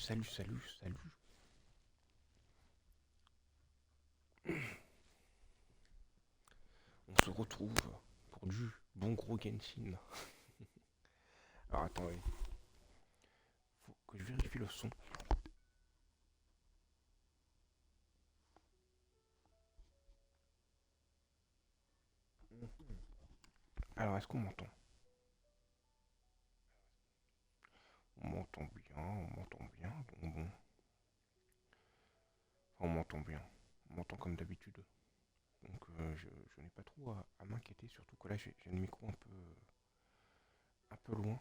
salut. On se retrouve pour du bon gros Genshin. Alors attendez, faut que je vérifie le son. Alors est-ce qu'on m'entend? On m'entend bien, donc bon, on m'entend bien, on m'entend comme d'habitude. Donc je n'ai pas trop à m'inquiéter, surtout que là j'ai le micro un peu loin.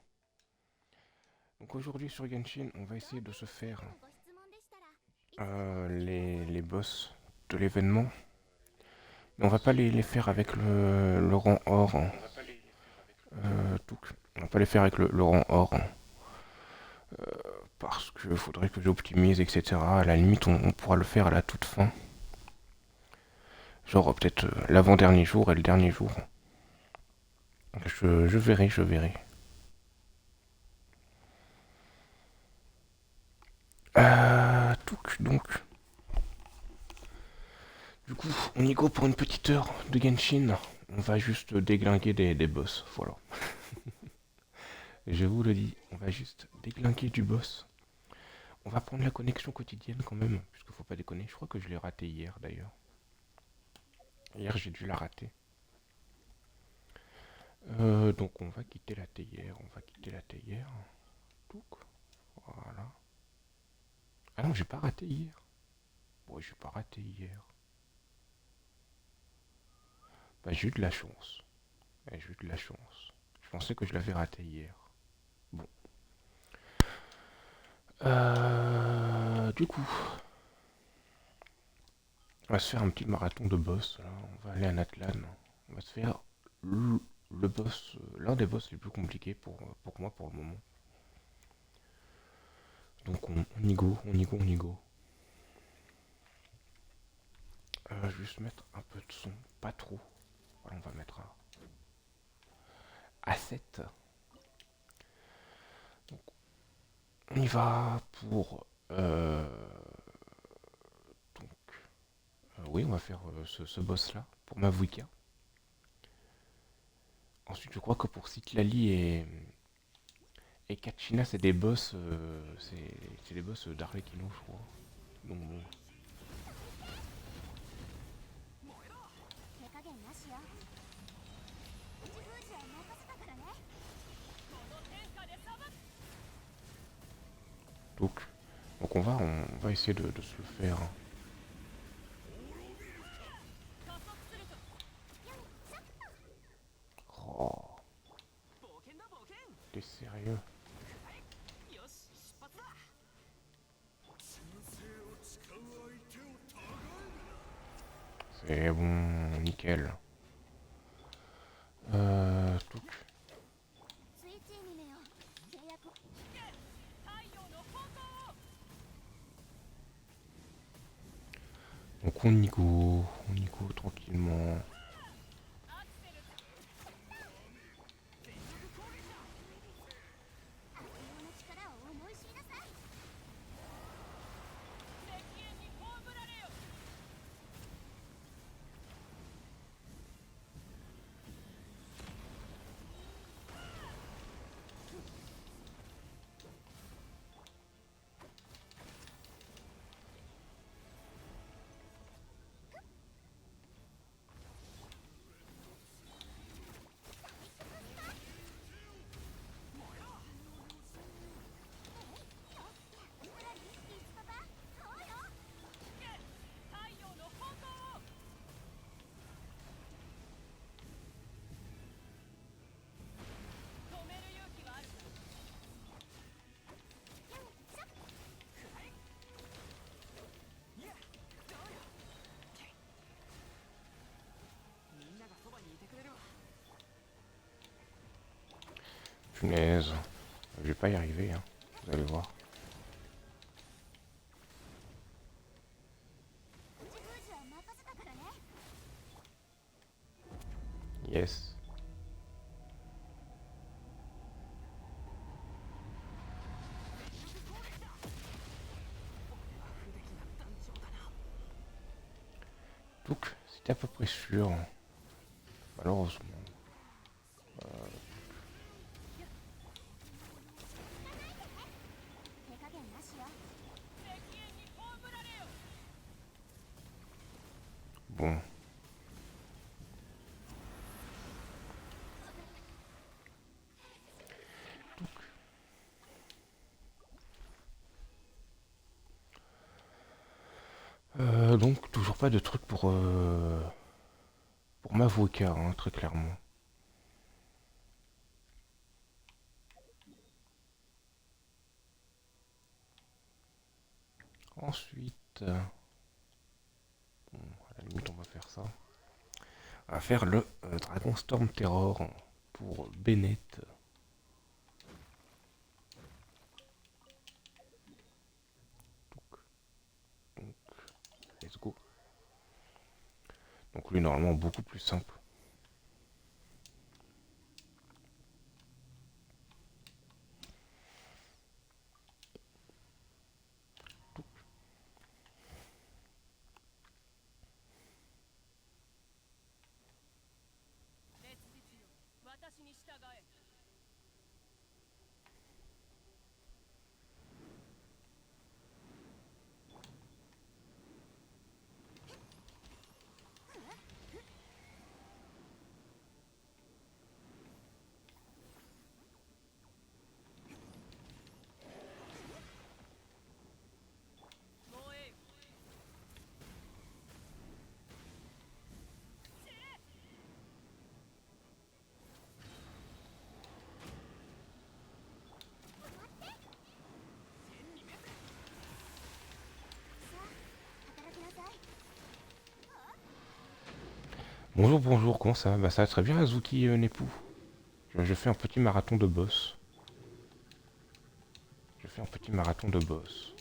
Donc aujourd'hui sur Genshin, on va essayer de se faire les boss de l'événement. Mais on va pas les faire avec le rang or. On va pas les faire avec le rang or. Parce qu'il faudrait que j'optimise, etc. À la limite, on pourra le faire à la toute fin. Genre peut-être l'avant-dernier jour et le dernier jour. Je verrai. Donc, du coup, on y go pour une petite heure de Genshin. On va juste déglinguer des boss, voilà. Je vous le dis, on va juste déglinguer du boss. On va prendre la connexion quotidienne quand même, puisqu'il faut pas déconner. Je crois que je l'ai raté hier d'ailleurs. Hier j'ai dû la rater. Donc on va quitter la théière, Voilà. Ah non, j'ai pas raté hier. Bon, j'ai pas raté hier. Bah j'ai eu de la chance. J'ai eu de la chance. Je pensais que je l'avais raté hier. Bon. Du coup, on va se faire un petit marathon de boss. Là. On va aller à Natlan. On va se faire le boss, l'un des boss les plus compliqués pour moi pour le moment. Donc on y go. Je vais juste mettre un peu de son, pas trop. Voilà, on va mettre à 7. Donc on y va pour... donc, oui, on va faire ce boss-là pour Mavuika. Ensuite, je crois que pour Citlali et Kachina, c'est des boss, c'est des boss d'Arlecchino, je crois. Donc bon. Donc, donc on va essayer de se le faire. Oh, t'es sérieux? C'est bon, nickel. Donc, donc on y go tranquillement. Punaise, je vais pas y arriver, hein. Vous allez voir. Yes. Donc, c'était à peu près sûr. Malheureusement. Bon. Donc, toujours pas de truc pour m'avocat, hein, très clairement. Ensuite, bon, à la limite, on va faire ça. On va faire le Dragon Storm Terror pour Bennett. Donc, let's go. Donc lui, normalement, beaucoup plus simple. Bonjour, bonjour, comment ça va? Bah ça va très bien, Azuki Nepu. Je fais un petit marathon de boss. Je fais un petit marathon de boss.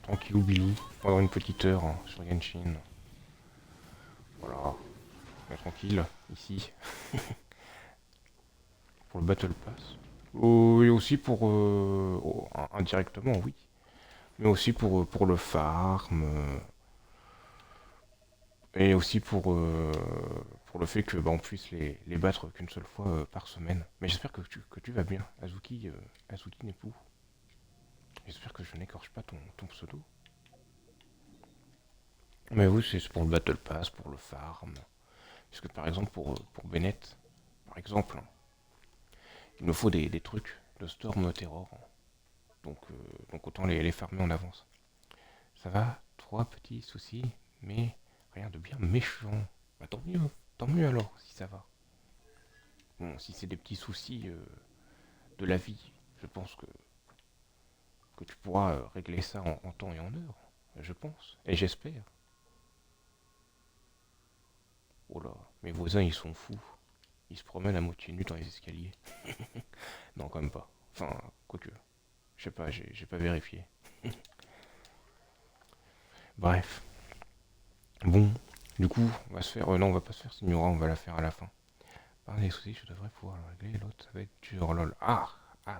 Tranquillou bilou, pendant une petite heure hein, sur Genshin. Voilà, on est tranquille, ici, pour le Battle Pass. Et aussi pour... indirectement, oui. Mais aussi pour le farm. Et aussi pour le fait que bah, on puisse les battre qu'une seule fois par semaine. Mais j'espère que tu vas bien, Azuki, Azuki Nepu. J'espère que je n'écorche pas ton pseudo. Mais oui, c'est pour le Battle Pass, pour le farm. Parce que par exemple, pour Bennett, par exemple, hein, il me faut des trucs de Storm Terror. Donc autant les farmer en avance. Ça va, trois petits soucis, mais rien de bien méchant. Bah, tant mieux alors, si ça va. Bon, si c'est des petits soucis de la vie, je pense que tu pourras régler ça en temps et en heure. Je pense, et j'espère. Oh là, mes voisins ils sont fous. Ils se promènent à moitié nus dans les escaliers. Non, quand même pas. Enfin, quoique. Je sais pas, j'ai pas vérifié. Bref. Bon, du coup, on va se faire. Non, on va pas se faire Signora, on va la faire à la fin. Par des soucis, je devrais pouvoir le régler. L'autre, ça va être dur, lol. Ah,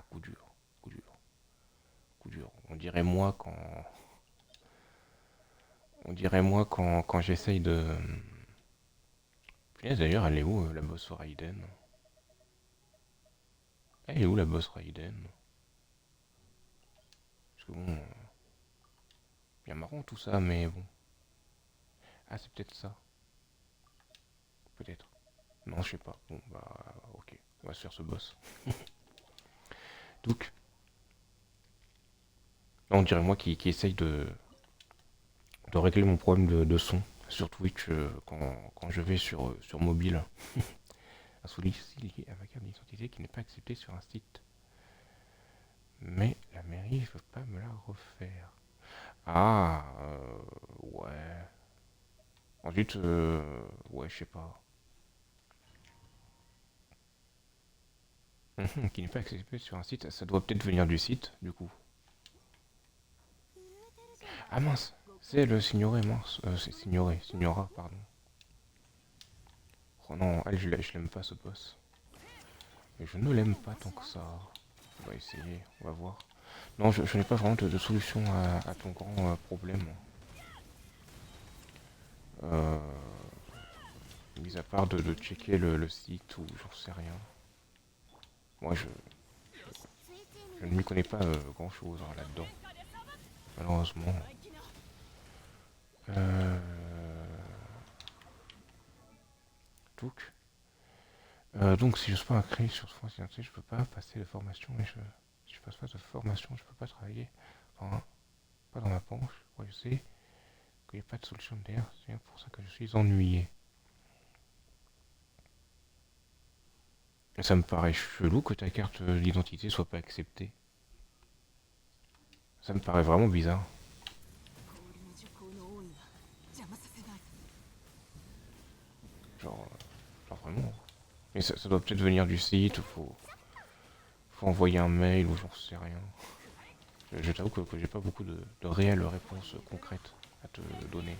coup dur. Coup dur. Coup dur. On dirait moi quand. On dirait moi quand j'essaye de. Punaise, d'ailleurs, elle est où la boss Raiden? Elle est où la boss Raiden? Parce que bon. Bien marrant tout ça, mais bon. Ah, c'est peut-être ça. Peut-être. Non, je sais pas. Bon, bah, ok. On va se faire ce boss. Donc, là, on dirait moi qui essaye de régler mon problème de son sur Twitch quand je vais sur mobile. Un souci lié à ma carte d'identité qui n'est pas accepté sur un site. Mais la mairie ne veut pas me la refaire. Ah, ouais. Ensuite, ouais, je sais pas. Qui n'est pas accepté sur un site, ça doit peut-être venir du site, du coup. Ah mince, c'est le signoré, mince. C'est signoré, signora, pardon. Oh non, elle, je l'aime pas ce boss. Mais je ne l'aime pas tant que ça. On va essayer, on va voir. Non, je n'ai pas vraiment de solution à ton grand problème. Euh, Mis à part de checker le site ou j'en sais rien. Moi, je ne m'y connais pas grand-chose hein, là-dedans, malheureusement. Euh, donc, donc, si je suis pas inscrit sur ce foncier, je peux pas passer de formation et si je passe pas de formation, je peux pas travailler. Enfin, pas dans ma poche. Ouais, je sais qu'il n'y a pas de solution derrière. C'est pour ça que je suis ennuyé. Et ça me paraît chelou que ta carte d'identité soit pas acceptée. Ça me paraît vraiment bizarre. Genre, genre vraiment. Mais ça doit peut-être venir du site, faut envoyer un mail ou j'en sais rien. Je t'avoue que j'ai pas beaucoup de réelles réponses concrètes à te donner.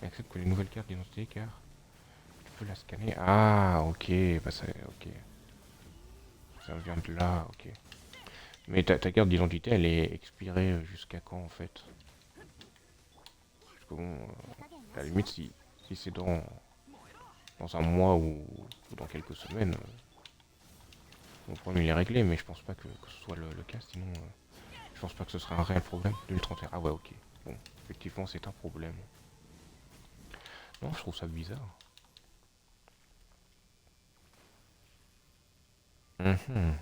Et accepte que les nouvelles cartes d'identité car tu peux la scanner. Ah ok, bah ça, ok. Ça vient de là, ok. Mais ta carte d'identité elle est expirée jusqu'à quand en fait? Parce que bon, à la limite si c'est dans un mois ou dans quelques semaines, mon problème il est réglé, mais je pense pas que ce soit le cas, sinon je pense pas que ce serait un réel problème. 2031, ah ouais ok. Bon, effectivement c'est un problème. Non, je trouve ça bizarre. Mhm.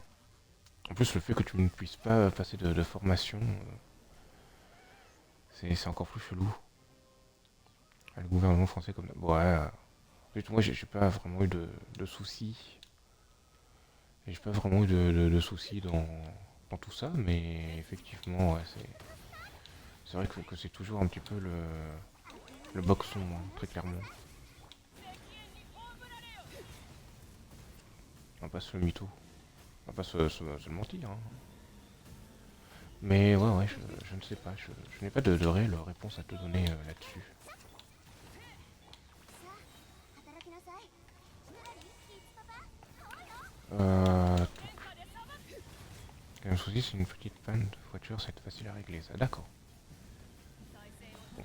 En plus, le fait que tu ne puisses pas passer de formation, c'est encore plus chelou. Le gouvernement français comme... Ouais, moi j'ai pas vraiment eu de soucis. J'ai pas vraiment eu de soucis dans tout ça, mais effectivement, ouais, c'est vrai que c'est toujours un petit peu le boxon, hein, très clairement. On va pas se le mytho. On va pas se le mentir. Hein. Mais ouais, je ne sais pas. Je n'ai pas de réelle réponse à te donner là-dessus. Tout. Un souci, c'est une petite panne de voiture, c'est facile à régler ça. D'accord. Bon.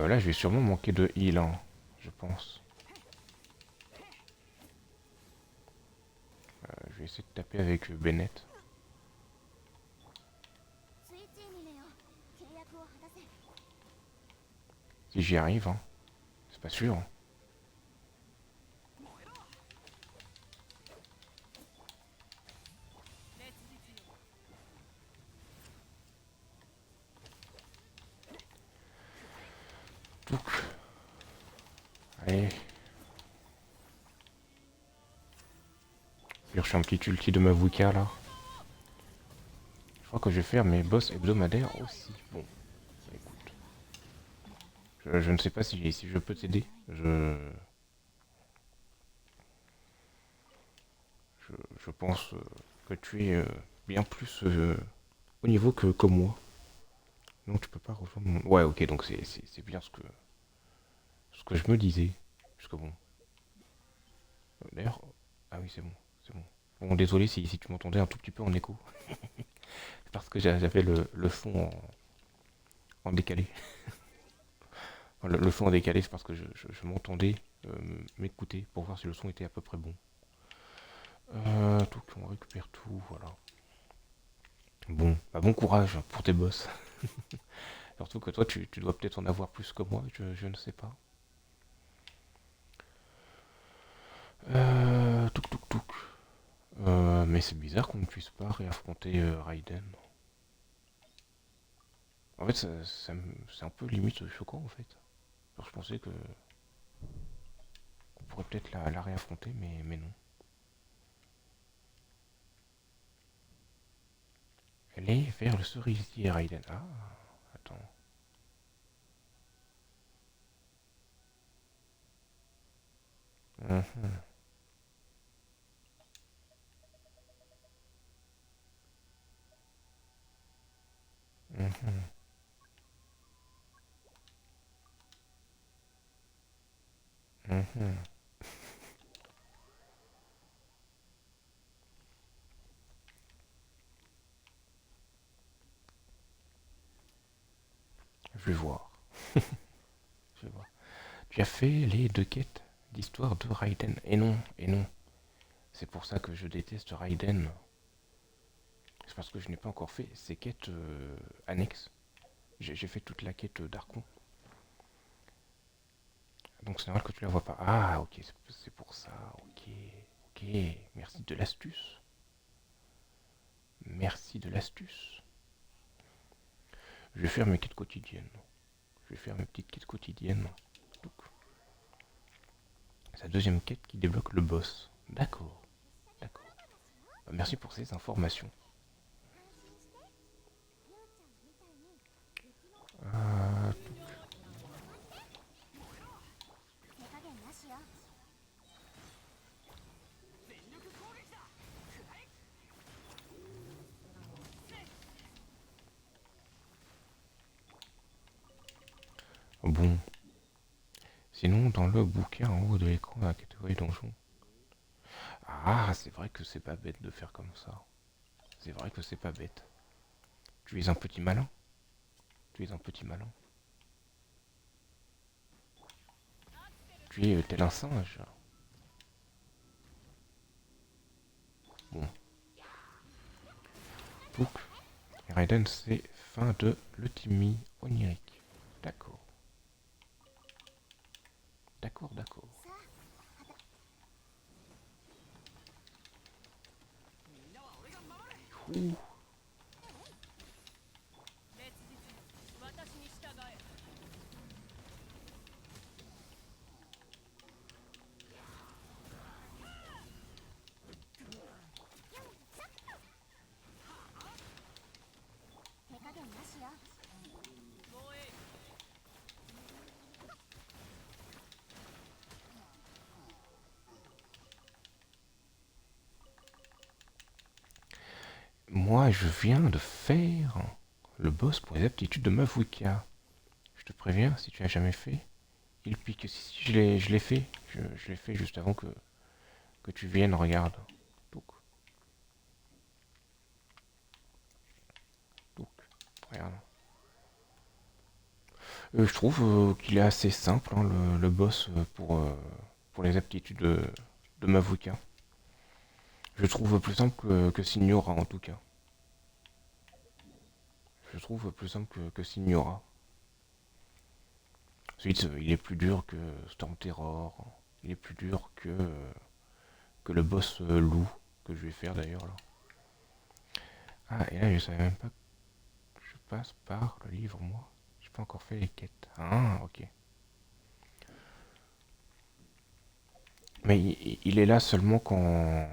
Là, je vais sûrement manquer de heal, hein, je pense. Je vais essayer de taper avec Bennett. Si j'y arrive, hein. C'est pas sûr. Hein. Donc, allez. Je fais un petit ulti de ma Wicca là. Je crois que je vais faire mes boss hebdomadaires aussi. Bon, bah, écoute. Je ne sais pas si je peux t'aider. Je pense que tu es bien plus au niveau que moi. Non, tu peux pas rejoindre mon... Ouais, ok, donc c'est bien ce que je me disais. Parce que bon... D'ailleurs... Ah oui, c'est bon, c'est bon. Bon, désolé si tu m'entendais un tout petit peu en écho. Parce que j'avais le son en décalé. Enfin, le son en décalé, c'est parce que je m'entendais m'écouter pour voir si le son était à peu près bon. Tout, on récupère tout, voilà. Bon, bah bon courage pour tes boss. Surtout que toi, tu dois peut-être en avoir plus que moi, je ne sais pas. Touk touk touk. Mais c'est bizarre qu'on ne puisse pas réaffronter Raiden. En fait, c'est un peu limite choquant en fait. Alors, je pensais que qu'on pourrait peut-être la réaffronter, mais non. Elle est vers le cerisier Raiden. Ah, attends. Mhm, mhm, mhm. vais voir. Je vais voir. Tu as fait les 2 quêtes d'histoire de Raiden. Et non, et non. C'est pour ça que je déteste Raiden. C'est parce que je n'ai pas encore fait ces quêtes annexes. J'ai fait toute la quête d'Archon. Donc c'est normal que tu la vois pas. Ah, ok, c'est pour ça. Ok, ok. Merci de l'astuce. Merci de l'astuce. Je vais faire mes quêtes quotidiennes. Je vais faire mes petites quêtes quotidiennes. C'est la deuxième quête qui débloque le boss. D'accord, d'accord. Bah, merci pour ces informations. Euh, bon. Sinon, dans le bouquin en haut de l'écran, dans la catégorie donjon. Ah, c'est vrai que c'est pas bête de faire comme ça. C'est vrai que c'est pas bête. Tu es un petit malin. Tu es un petit malin. Tu es tel un singe. Bon. Donc, Raiden, c'est fin de l'euthymie onirique. D'accord. D'accord, d'accord. Ouh. Moi, je viens de faire le boss pour les aptitudes de Mavuika. Je te préviens, si tu l'as jamais fait, il pique. Si je l'ai fait, je l'ai fait juste avant que tu viennes, regarde. Donc, donc, regarde. Je trouve qu'il est assez simple, hein, le boss pour les aptitudes de Mavuika. Je trouve plus simple que Signora en tout cas. Je trouve plus simple que Signora. Ensuite, il est plus dur que Storm Terror. Il est plus dur que le boss loup que je vais faire d'ailleurs là. Ah, et là, je savais même pas que je passe par le livre, moi. J'ai pas encore fait les quêtes. Ah, ok. Mais il est là seulement quand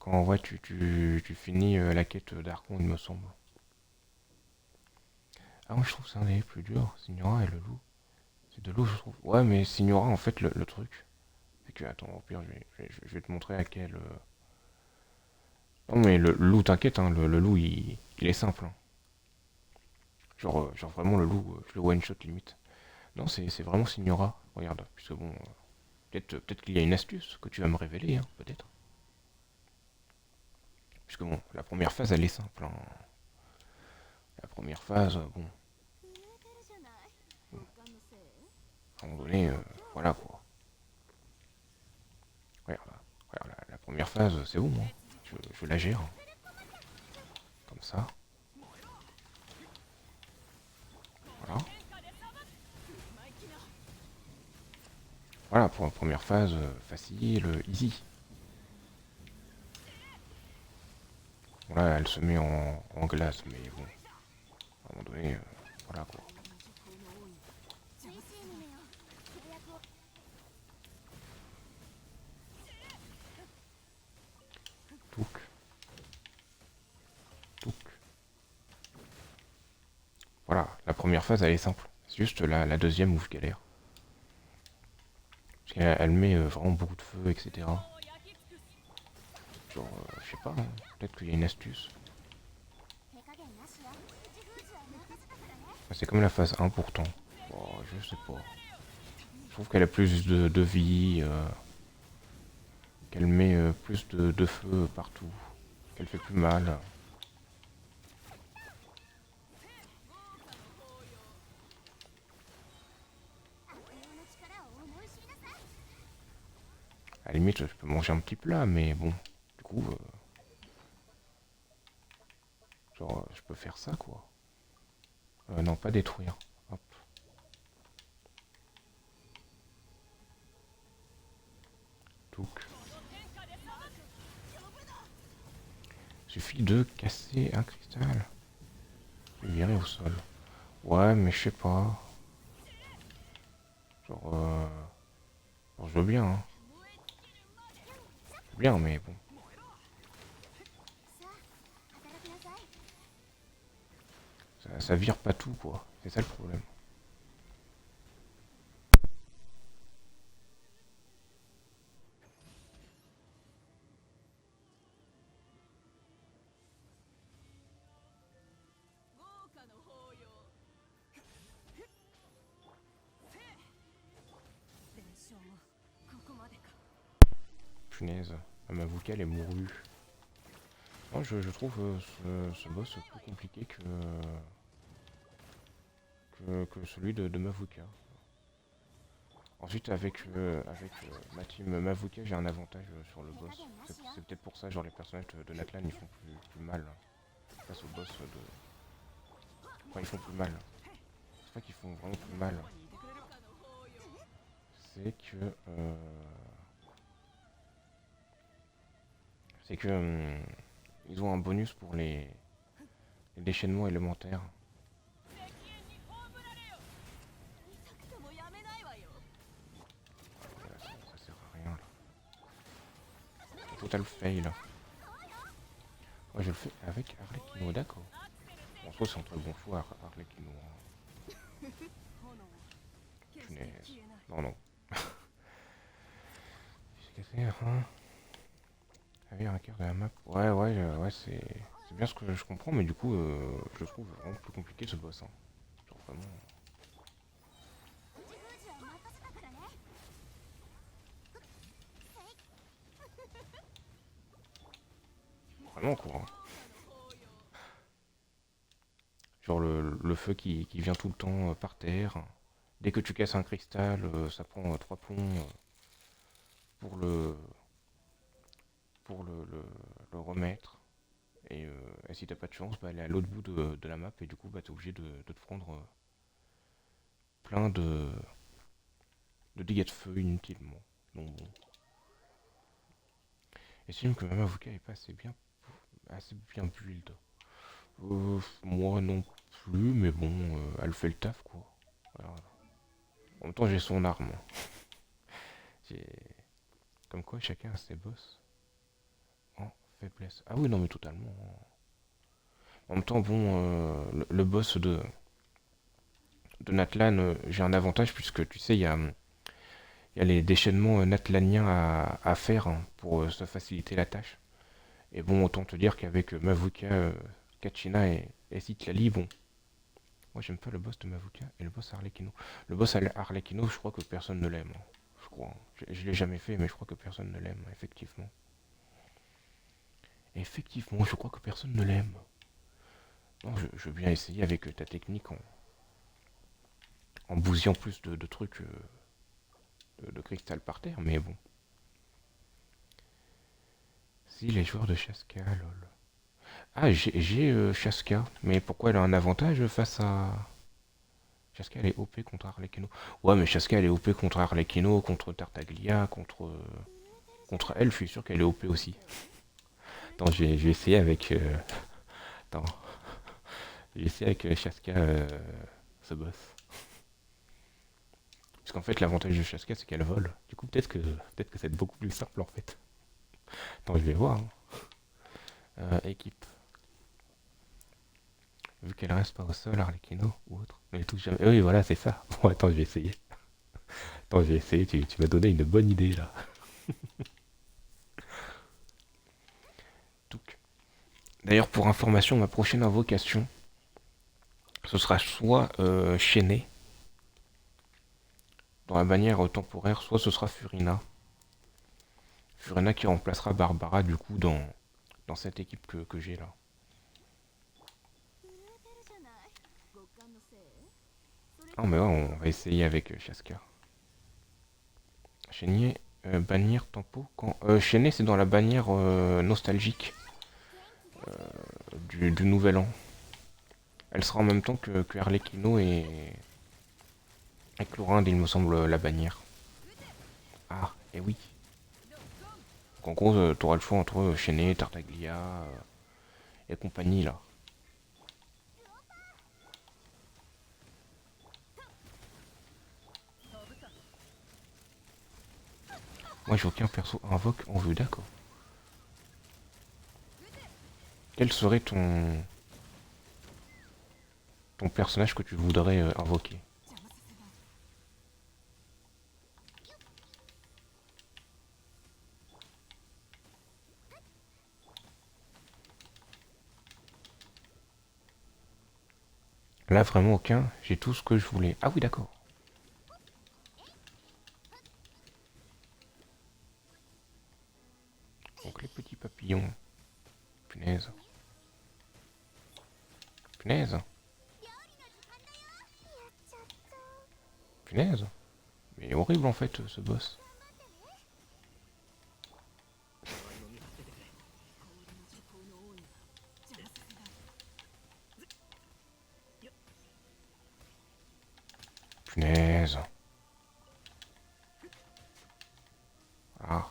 ouais, tu finis la quête d'Archon, il me semble. Ah, moi je trouve que c'est un des plus durs, Signora et le loup. C'est de l'eau, je trouve. Ouais, mais Signora, en fait, le truc, c'est que, attends, au pire, je vais te montrer à quel. Non, mais le loup, t'inquiète, hein, le loup, il est simple, hein. Genre vraiment, le loup, je le one-shot limite. Non, c'est vraiment Signora, regarde, puisque bon, peut-être qu'il y a une astuce que tu vas me révéler, hein, peut-être. Puisque bon, la première phase, elle est simple, hein. La première phase, bon, à un moment donné, voilà quoi. Regarde, regarde la première phase, c'est bon, hein. Je la gère, comme ça. Voilà. Voilà, pour la première phase, facile, easy. Bon, là, elle se met en glace, mais bon, à un moment donné, voilà quoi. Touc, touc. Voilà, la première phase, elle est simple. C'est juste la deuxième où je galère. Parce qu'elle met vraiment beaucoup de feu, etc. Genre, je sais pas, hein, peut-être qu'il y a une astuce. C'est comme la phase 1 pourtant. Oh, je sais pas. Je trouve qu'elle a plus de vie, qu'elle met plus de feu partout, qu'elle fait plus mal. la limite, je peux manger un petit plat, mais bon, du coup, genre, je peux faire ça, quoi. Non, pas détruire. Hop. Donc, suffit de casser un cristal. Et virer au sol. Ouais, mais je sais pas. Genre, genre, je veux bien, hein. Je veux bien, mais bon. Ça vire pas tout, quoi. C'est ça le problème. Punaise, ma vocale est mourue. Moi, je trouve ce boss plus compliqué que celui de Mavuka. Ensuite, avec ma team Mavuka, j'ai un avantage sur le boss. C'est peut-être pour ça, genre les personnages de Natlan, ils font plus mal face au boss de... Enfin, ils font plus mal. C'est pas qu'ils font vraiment plus mal. C'est que... c'est que... ils ont un bonus pour les déchaînements élémentaires. Voilà, ça sert à rien là. Total fail. Moi je le fais avec Arlecchino, d'accord. Bon, soit c'est un très bon choix, Arlecchino. Punaise. Non, non. J'ai cassé, hein. Avec un quart de la map. Ouais, ouais, ouais, c'est bien ce que je comprends, mais du coup, je le trouve vraiment plus compliqué ce boss. Hein. Genre vraiment. Vraiment quoi. Hein. Genre le feu qui vient tout le temps par terre. Dès que tu casses un cristal, ça prend 3 plombs pour le pour le remettre. Et si t'as pas de chance, bah, elle est à l'autre bout de la map et du coup bah, t'es obligé de te prendre plein de dégâts de feu inutilement. Donc bon. Estime que même avocat est pas assez bien build. Moi non plus, mais bon, elle fait le taf quoi. Voilà. En même temps j'ai son arme. J'ai... Comme quoi chacun a ses boss en faiblesse. Ah oui non mais totalement. En même temps bon, le boss de Natlan, j'ai un avantage puisque tu sais il y a les déchaînements natlaniens à faire hein, pour se faciliter la tâche. Et bon autant te dire qu'avec Mavuka, Kachina et Citlali, bon, moi j'aime pas le boss de Mavuka et le boss Arlecchino. Le boss Arlecchino, je crois que personne ne l'aime. Hein. Je crois. Hein. Je l'ai jamais fait, mais je crois que personne ne l'aime, effectivement. Effectivement, je crois que personne ne l'aime. Non, je veux bien essayer avec ta technique en bousillant plus de trucs de cristal par terre, mais bon. Si les joueurs de Chaska, lol. Ah, j'ai Chaska, mais pourquoi elle a un avantage face à... Chaska elle est OP contre Arlecchino. Ouais, mais Chaska elle est OP contre Arlecchino, contre Tartaglia, contre elle, je suis sûr qu'elle est OP aussi. Attends, je vais essayer avec. Attends, je vais essayer avec Chaska ce boss. Parce qu'en fait, l'avantage de Chaska c'est qu'elle vole. Du coup, peut-être que c'est beaucoup plus simple en fait. Attends, je vais voir. Hein. Équipe. Vu qu'elle reste pas au sol, Arlecchino ou autre. Mais elle touche jamais. Oui, voilà, c'est ça. Bon, attends, je vais essayer. Attends, je vais essayer. Tu m'as donné une bonne idée là. D'ailleurs, pour information, ma prochaine invocation, ce sera soit Chaîné, dans la bannière temporaire, soit ce sera Furina. Furina qui remplacera Barbara du coup dans cette équipe que j'ai là. Ah mais ouais, on va essayer avec Chaska. Chénier, Bannière tempo quand chaîner c'est dans la bannière nostalgique du nouvel an. Elle sera en même temps que Arlecchino et Clorinde, il me semble, la bannière. Ah, et oui. Donc, en gros, t'auras le choix entre chaîner, Tartaglia et compagnie là. Moi j'ai aucun perso invoque en vue, d'accord. Quel serait ton personnage que tu voudrais invoquer? Là vraiment aucun, j'ai tout ce que je voulais. Ah oui d'accord. Donc les petits papillons. Punaise. Punaise. Punaise. Mais horrible en fait ce boss. Punaise. Ah.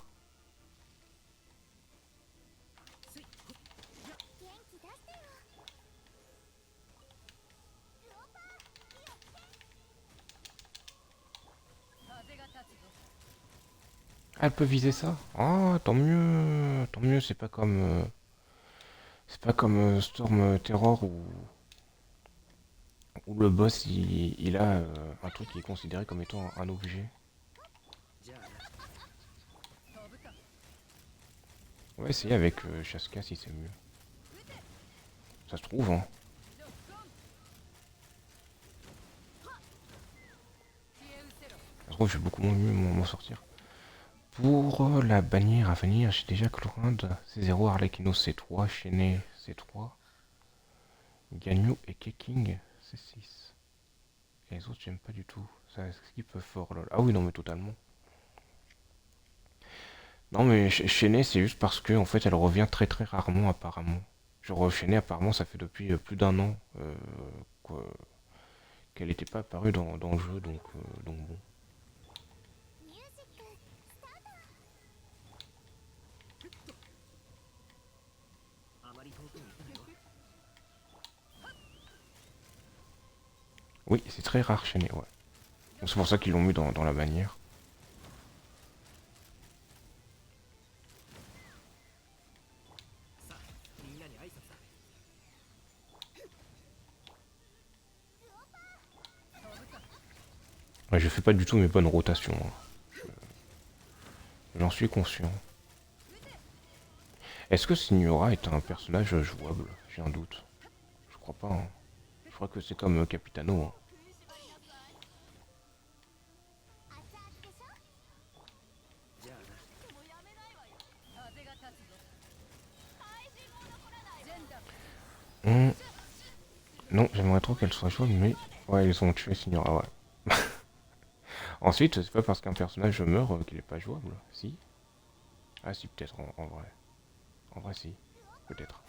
Ah, elle peut viser ça. Ah, tant mieux. Tant mieux, c'est pas comme. C'est pas comme Storm Terror où le boss il a un truc qui est considéré comme étant un objet. On va essayer avec Chaska si c'est mieux. Ça se trouve, hein. Ça se trouve, je vais beaucoup mieux m'en sortir. Pour la bannière à venir, j'ai déjà Chlorinde, C0, Arlecchino C3, Chenet C3, Gagnou et Keking C6. Et les autres, j'aime pas du tout. Ça skip fort, lol. Ah oui, non, mais totalement. Non, mais Chenet, c'est juste parce que en fait, elle revient très très rarement, apparemment. Genre, Chenet, apparemment, ça fait depuis plus d'un an qu'elle n'était pas apparue dans le jeu, donc bon. Oui, c'est très rare Chenet, ouais. Donc c'est pour ça qu'ils l'ont mis dans la bannière. Ouais, je fais pas du tout mes bonnes rotations, hein. J'en suis conscient. Est-ce que Signora est un personnage jouable? J'ai un doute. Je crois pas, hein. Je crois que c'est comme Capitano, hein. Hmm. Non, j'aimerais trop qu'elle soit jouable, mais... Ouais, ils ont tué Signora, ouais. Ensuite, c'est pas parce qu'un personnage meurt qu'il est pas jouable. Si? Ah si, peut-être, en vrai. En vrai, si. Peut-être.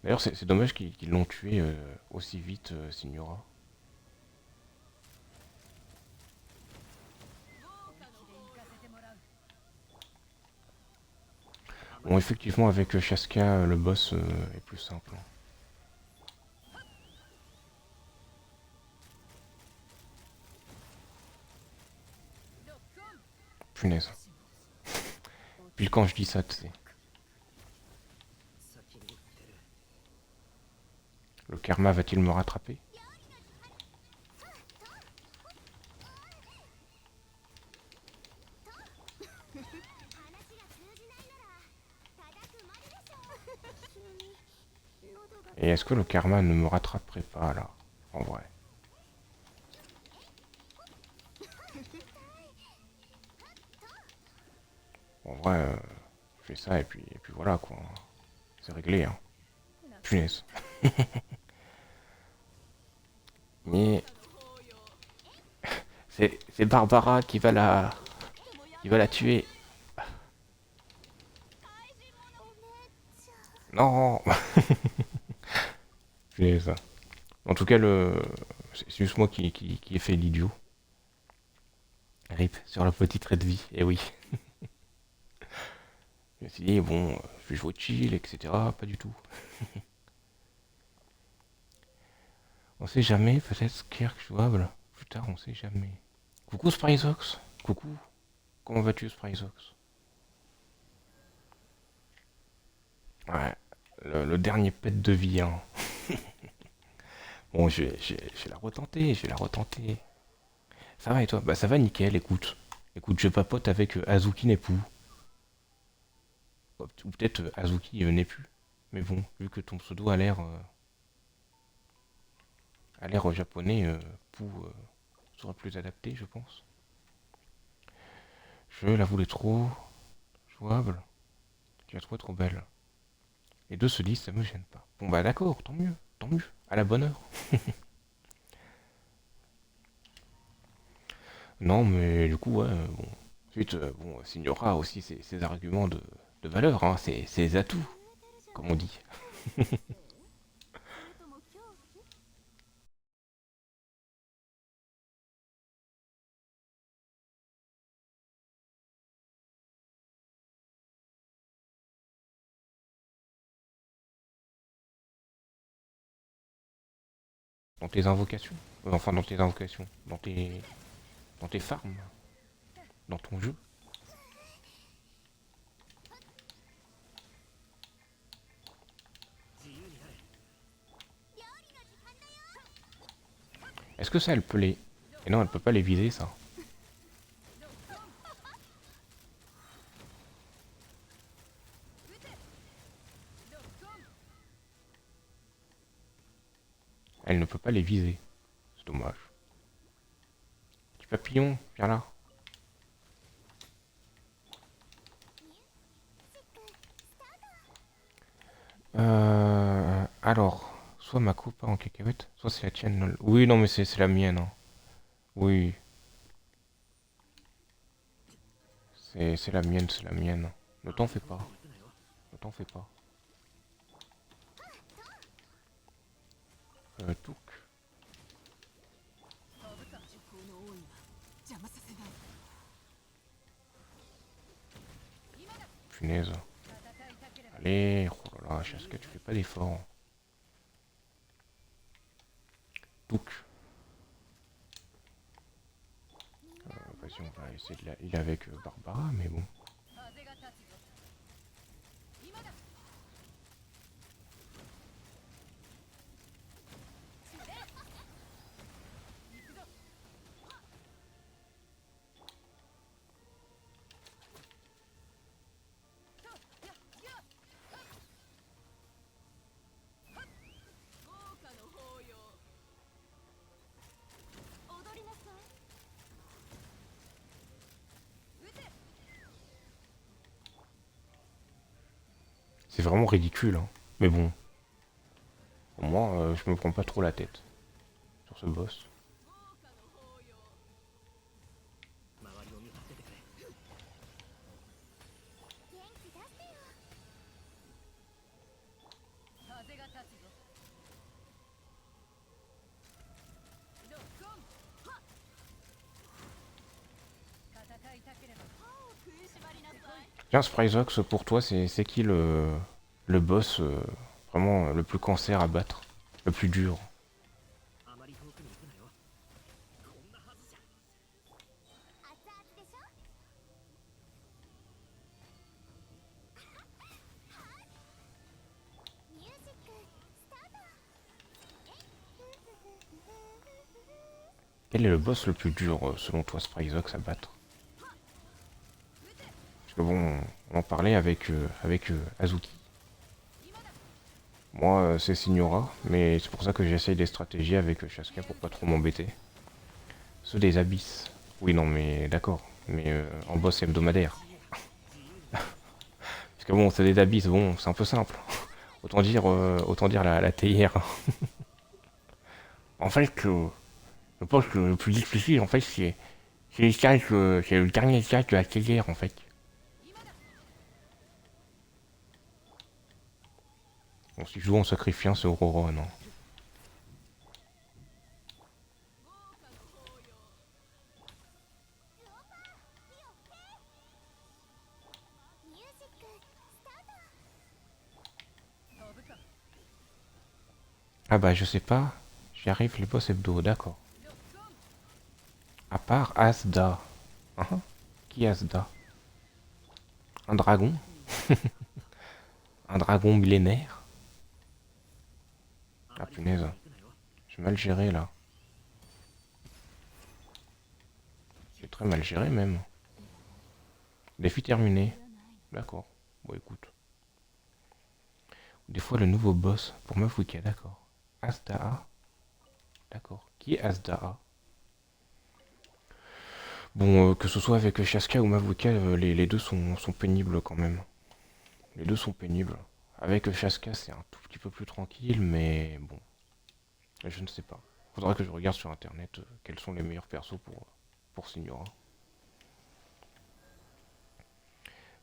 D'ailleurs, c'est dommage qu'ils l'ont tué aussi vite, Signora. Bon, effectivement, avec Chaska, le boss est plus simple, hein. Punaise. Puis quand je dis ça, tu sais. Le karma va-t-il me rattraper? Et est-ce que le karma ne me rattraperait pas, là? En vrai. En vrai, je fais ça et puis voilà, quoi. C'est réglé, hein. Punaise. C'est Barbara qui va la tuer. Non. C'est ça. En tout cas, c'est juste moi qui ai fait l'idiot. RIP sur la petite raid vie. Et oui. Je me suis dit, bon, je vais jouer chill, etc. Pas du tout. On sait jamais, peut-être Skirk jouable. Plus tard, on sait jamais. Coucou Spryzox. Coucou. Comment vas-tu Spryzox? Ouais. Le dernier pet de vie, hein. Bon, je vais la retenter, je vais la retenter. Ça va et toi? Bah ça va nickel, écoute. Écoute, je papote avec Azuki Nepu. Ou peut-être Azuki n'est plus. Mais bon, vu que ton pseudo a l'air japonais, Pou sera plus adapté, je pense. Je la voulais trop jouable. Tu la trouves trop belle. Les deux se disent, ça me gêne pas. Bon bah d'accord, tant mieux, tant mieux. À la bonne heure. Non, mais du coup, ouais, bon. Ensuite, bon, Signora a aussi ses arguments de valeur, hein, ses atouts, comme on dit. Dans tes invocations. Enfin, dans tes invocations. Dans tes farms. Dans ton jeu. Est-ce que ça, elle peut les... Et non, elle peut pas les viser, ça. Elle ne peut pas les viser. C'est dommage. Petit papillon, viens là. Alors, soit ma coupe en cacahuète, soit c'est la tienne. Lol. Oui, non, mais c'est la mienne. Hein. Oui, c'est la mienne, c'est la mienne. Ne t'en fais pas. Ne t'en fais pas. Touk. Punaise. Allez, oh là là, Chaska, tu fais pas d'effort. Touk. Vas-y, on va essayer de la heal avec Barbara, mais bon. C'est vraiment ridicule, hein. Mais bon, au moins, je me prends pas trop la tête sur ce boss. Tiens, Spryzox, pour toi, c'est qui le boss vraiment le plus cancer à battre? Le plus dur? Quel est le boss le plus dur selon toi, Spryzox, à battre? Parce que bon, on en parlait avec Azuki. Moi, c'est Signora, mais c'est pour ça que j'essaye des stratégies avec Chaska pour pas trop m'embêter. Ceux des abysses. Oui, non, mais d'accord. Mais en boss hebdomadaire. Parce que bon, c'est des abysses, bon, c'est un peu simple. Autant dire la TIR. En fait, Je pense que le plus difficile, en fait, c'est c'est le dernier stage de la CDR, en fait. Bon, si je joue en sacrifiant, c'est Aurora, non. Ah bah, je sais pas. J'y arrive, les boss hebdo, d'accord. À part Asda. Hein. Qui est Asda? Un dragon? Un dragon millénaire? Ah punaise. J'ai mal géré là. J'ai très mal géré même. Défi terminé. D'accord. Bon écoute. Des fois le nouveau boss pour Mafuka, d'accord. Asda. D'accord. Qui est Asda? Bon, que ce soit avec Shaska ou Mavuka, les deux sont pénibles quand même. Les deux sont pénibles. Avec Shaska, c'est un tout petit peu plus tranquille, mais bon, je ne sais pas. Faudra que je regarde sur internet quels sont les meilleurs persos pour Signora.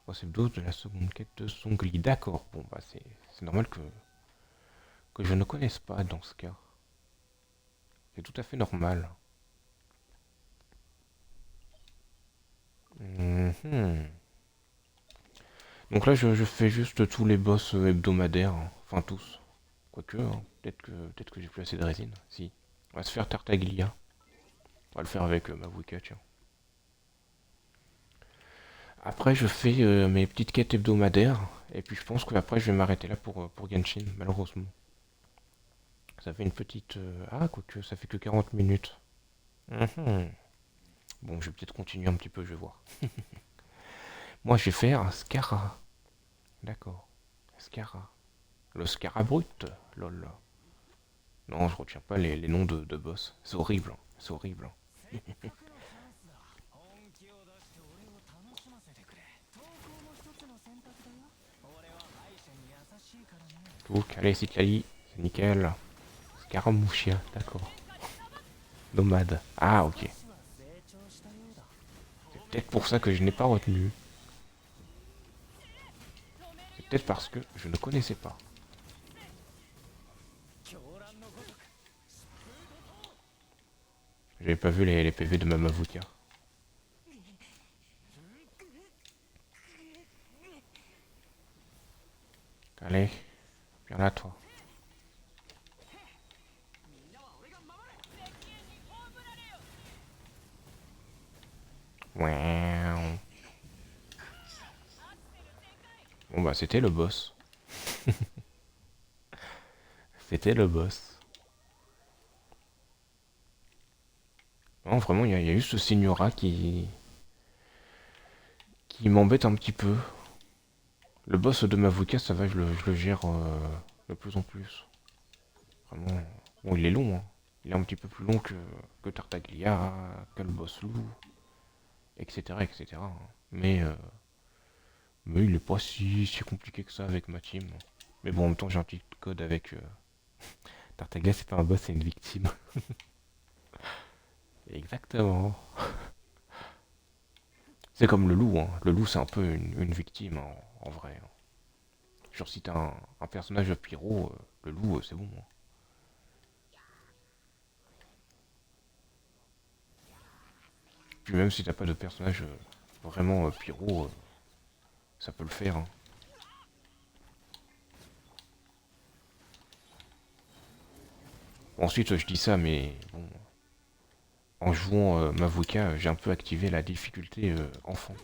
Oh, c'est le dos de la seconde quête de Songli. D'accord, bon, bah c'est normal que je ne connaisse pas dans ce cas. C'est tout à fait normal. Mhm. Donc là, je fais juste tous les boss hebdomadaires, hein. Enfin tous. Quoique, hein, peut-être que j'ai plus assez de résine. Si. On va se faire Tartaglia. On va le faire avec Mavuka, tiens. Après, je fais mes petites quêtes hebdomadaires. Et puis je pense qu'après, je vais m'arrêter là pour Genshin, malheureusement. Ça fait une petite... Ah, quoique, ça fait que 40 minutes. Mhm. Bon, je vais peut-être continuer un petit peu, je vais voir. Moi, je vais faire Scara. D'accord. Scara. Le Scara brut. Lol. Non, je retiens pas les noms de boss. C'est horrible, hein. C'est horrible, hein. Donc, allez, Citlali. C'est nickel. Scaramouchia, d'accord. Nomade. Ah, ok. C'est peut-être pour ça que je n'ai pas retenu. C'est peut-être parce que je ne connaissais pas. J'avais pas vu les PV de Mamavuka. Allez, viens là, toi. Bon bah c'était le boss. C'était le boss. Non, vraiment, il y a juste ce Signora qui m'embête un petit peu. Le boss de Mavuka, ça va, je le gère de plus en plus. Vraiment. Bon, il est long, hein. Il est un petit peu plus long que Tartaglia, que le boss loup, etc. etc. hein. Mais il est pas si compliqué que ça avec ma team. Mais bon, en même temps, j'ai un petit code avec Tartaglia, c'est pas un boss, c'est une victime. Exactement. C'est comme le loup, hein. Le loup, c'est un peu une victime, hein, en vrai, hein. Genre, si t'as un personnage pyro, le loup, c'est bon, hein. Puis même si t'as pas de personnage vraiment pyro, ça peut le faire, hein. Bon, ensuite, je dis ça, mais bon, en jouant Mavuka, j'ai un peu activé la difficulté enfant.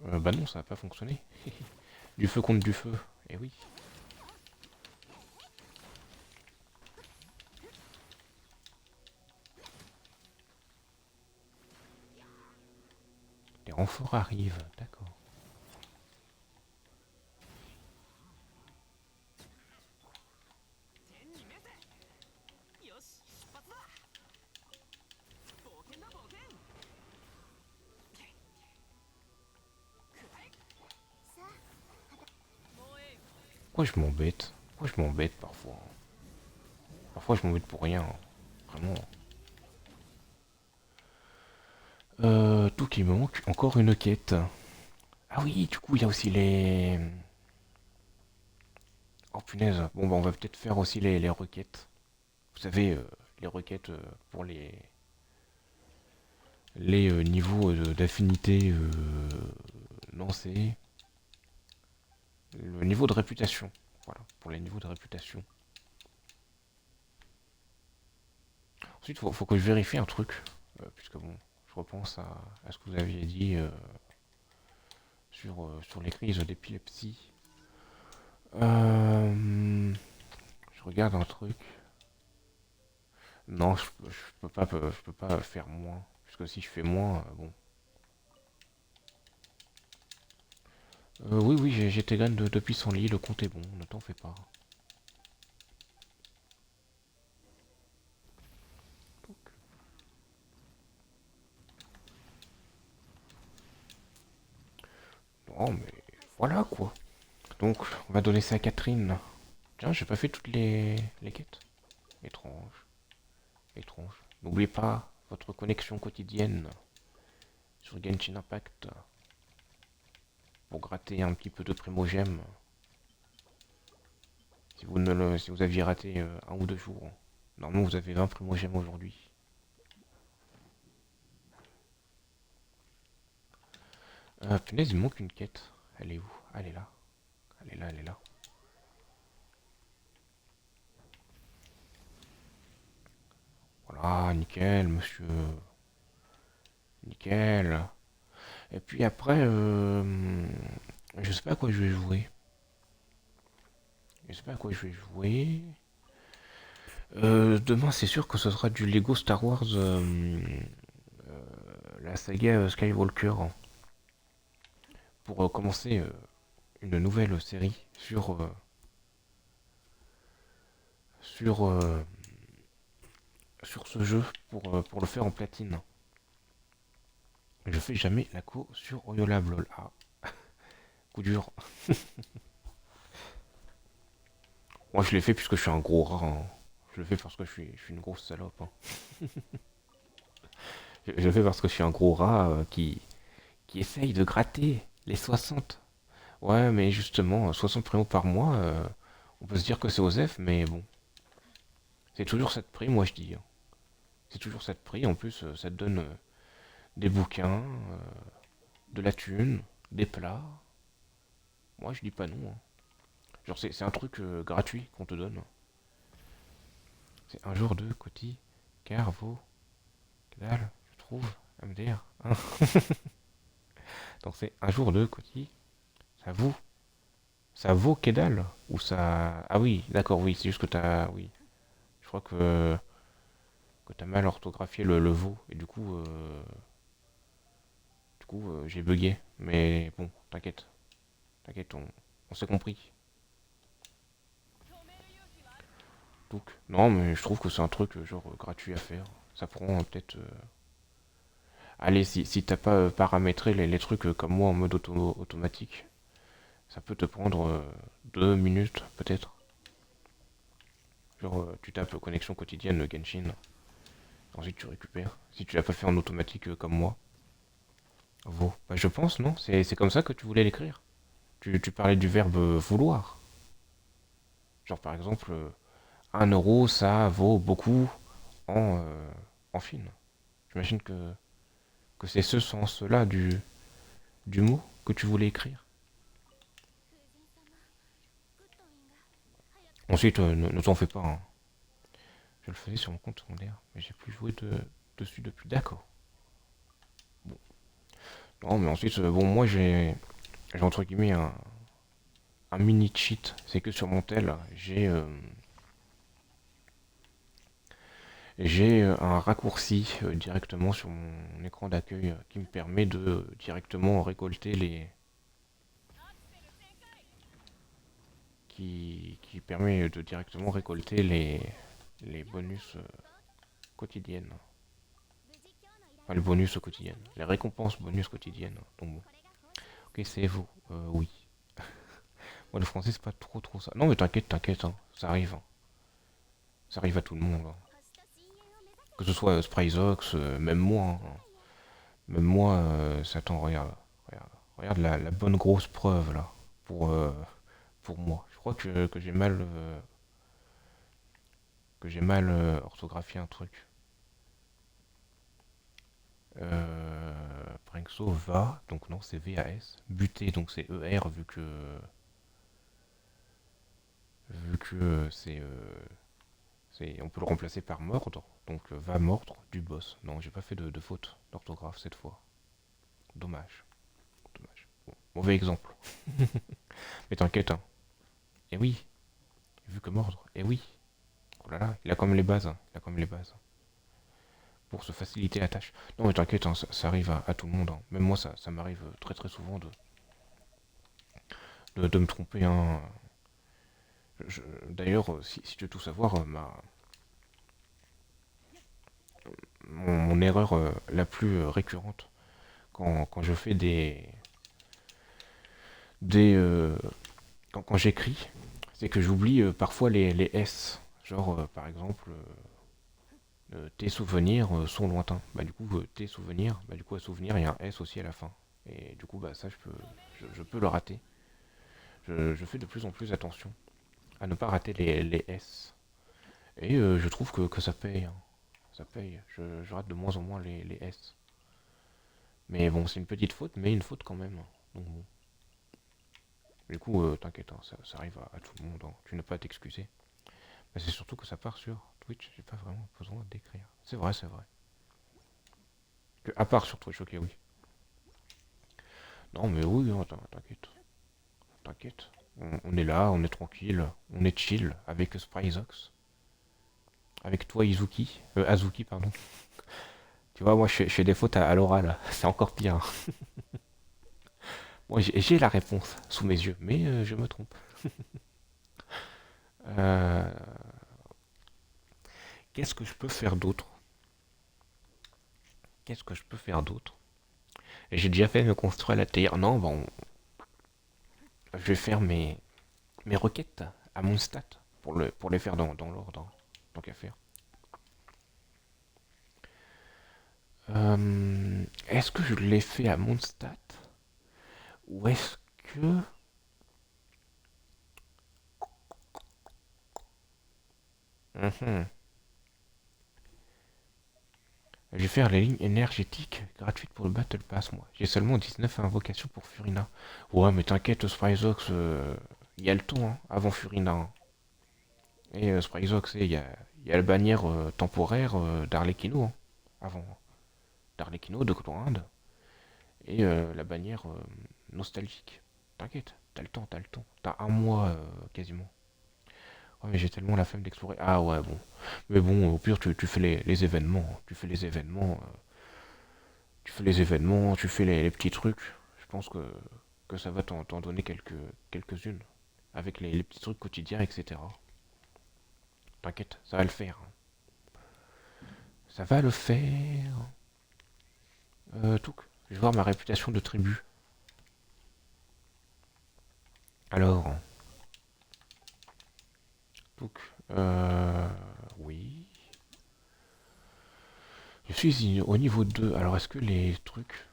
Bah non, ça n'a pas fonctionné. Du feu contre du feu. Eh oui. Les renforts arrivent, d'accord. Pourquoi je m'embête parfois? parfois je m'embête pour rien, hein. Vraiment. Tout qui me manque, encore une quête. Ah oui, du coup, il y a aussi les... Oh punaise, bon bah on va peut-être faire aussi les requêtes. Vous savez, les requêtes pour les niveaux d'affinité lancés. Le niveau de réputation. Voilà, pour les niveaux de réputation. Ensuite, faut que je vérifie un truc. Puisque bon, je repense à ce que vous aviez dit sur les crises d'épilepsie. Je regarde un truc. Non, je peux pas faire moins. Puisque si je fais moins, bon. Oui, oui, j'ai tes graines depuis son lit, le compte est bon, ne t'en fais pas. Non, mais voilà quoi. Donc, on va donner ça à Catherine. Tiens, j'ai pas fait toutes les quêtes. Étrange, étrange. N'oubliez pas votre connexion quotidienne sur Genshin Impact pour gratter un petit peu de primogème. Si vous aviez raté un ou deux jours, normalement vous avez 20 primogèmes aujourd'hui. Punaise, il me manque une quête. Elle est où? Elle est là. Elle est là, elle est là. Voilà, nickel, monsieur. Nickel. Et puis après, je sais pas à quoi je vais jouer. Je sais pas à quoi je vais jouer. Demain, c'est sûr que ce sera du Lego Star Wars, la saga Skywalker, hein, pour commencer une nouvelle série sur, sur ce jeu pour le faire en platine. Je fais jamais la co sur Oyolab lol. Ah, coup dur. Moi je l'ai fait puisque je suis un gros rat, hein. Je le fais parce que je suis une grosse salope, hein. Je le fais parce que je suis un gros rat qui essaye de gratter les 60. Ouais, mais justement, 60 prémos par mois, on peut se dire que c'est OSEF, mais bon. C'est toujours ça de prix, moi je dis, hein. C'est toujours ça de prix. En plus, ça te donne des bouquins, de la thune, des plats. Moi je dis pas non, hein. Genre c'est un truc gratuit qu'on te donne. C'est un jour de Coty, car vaut que dalle, je trouve, MDR. Hein. Donc c'est un jour de Coty, ça vaut. Ça vaut que dalle. Ou ça. Ah oui, d'accord, oui, c'est juste que t'as. Oui. Je crois que t'as mal orthographié le veau. Et du coup j'ai bugué. Mais bon, t'inquiète. T'inquiète, on s'est compris. Donc, non, mais je trouve que c'est un truc genre gratuit à faire. Ça prend peut-être. Allez, si t'as pas paramétré les trucs comme moi en mode automatique, ça peut te prendre 2 minutes peut-être. Genre, tu tapes connexion quotidienne Genshin, ensuite tu récupères. Si tu l'as pas fait en automatique comme moi. Vaut. Bah, je pense, non? C'est comme ça que tu voulais l'écrire. Tu parlais du verbe vouloir. Genre par exemple, 1 euro ça vaut beaucoup en Chine. J'imagine que c'est ce sens-là du mot que tu voulais écrire. Ensuite, ne t'en fais pas, hein. Je le faisais sur mon compte secondaire, mais j'ai plus joué dessus depuis. D'accord. Bon. Non, mais ensuite, bon, moi j'ai entre guillemets un mini cheat. C'est que sur mon tel, j'ai un raccourci directement sur mon écran d'accueil qui me permet de directement récolter qui permet de directement récolter les bonus quotidiennes. Enfin, les bonus quotidiennes. Les récompenses bonus quotidiennes. Donc bon. Ok, c'est vous. Oui. Moi, le français, c'est pas trop ça. Non, mais t'inquiète, t'inquiète, hein. Ça arrive, hein. Ça arrive à tout le monde, hein. Que ce soit Spryzox, même moi, hein. Même moi, Satan, regarde. Regarde, regarde la bonne grosse preuve, là. Pour, euh, pour moi. Je crois que j'ai mal orthographié un truc. Prinxo va, donc non, c'est VAS. Buter, donc c'est ER, vu que on peut le remplacer par mordre, donc va mordre du boss. Non, j'ai pas fait de faute d'orthographe cette fois. Dommage, dommage. Bon, mauvais exemple. Mais t'inquiète, hein. Et oui, vu que mordre, et oui. Oh là là, il a quand même les bases, hein. Il a quand même les bases. Pour se faciliter la tâche. Non mais t'inquiète, hein, ça arrive à tout le monde, hein. Même moi, ça m'arrive très très souvent de me tromper, hein. D'ailleurs, si tu veux tout savoir, mon erreur la plus récurrente quand je fais des quand j'écris, c'est que j'oublie parfois les S. Genre, par exemple, tes souvenirs sont lointains. Bah, du coup, tes souvenirs, bah, du coup, à souvenir, il y a un S aussi à la fin. Et du coup, bah, ça, je peux le rater. Je fais de plus en plus attention à ne pas rater les S. Et je trouve que ça paye, hein. Ça paye. Je rate de moins en moins les S. Mais bon, c'est une petite faute, mais une faute quand même, hein. Donc bon. Du coup, t'inquiète, hein, ça arrive à tout le monde, hein. Tu n'as pas à t'excuser. Mais c'est surtout que ça part sur Twitch, j'ai pas vraiment besoin d'écrire. C'est vrai, c'est vrai. À part sur Twitch, ok, oui. Non, mais oui, hein, t'inquiète. T'inquiète. On est là, on est tranquille, on est chill avec Spryzox. Avec toi, Izuki. Azuki, pardon. Tu vois, moi, je fais des fautes à l'oral. C'est encore pire, hein. Moi, j'ai la réponse sous mes yeux, mais je me trompe. Euh, Qu'est-ce que je peux faire d'autre? Qu'est-ce que je peux faire d'autre? J'ai déjà fait me construire la terre. Non, bon, je vais faire mes requêtes à mon stat pour les faire dans l'ordre, hein, tant qu'à faire. Est-ce que je l'ai fait à mon stat? Ou est-ce que... Mhm. Je vais faire les lignes énergétiques gratuites pour le Battle Pass, moi. J'ai seulement 19 invocations pour Furina. Ouais, mais t'inquiète, Spryzox, il y a le temps, hein, avant Furina, hein. Et Spryzox, il y a la bannière temporaire d'Arlecchino, hein, avant. D'Arlecchino, de Chlorinde. Et la bannière nostalgique. T'inquiète, t'as le temps, t'as le temps. T'as un mois quasiment. Ouais, mais j'ai tellement la flemme d'explorer. Ah ouais, bon. Mais bon, au pire, tu fais les événements, hein. Tu fais les événements. Tu fais les événements, tu fais les petits trucs. Je pense que ça va t'en donner quelques-unes. Avec les petits trucs quotidiens, etc. T'inquiète, ça va le faire, hein. Ça va le faire. Tout. Je vais voir ma réputation de tribu. Alors, donc, oui. Je suis au niveau 2. Alors, est-ce que les trucs...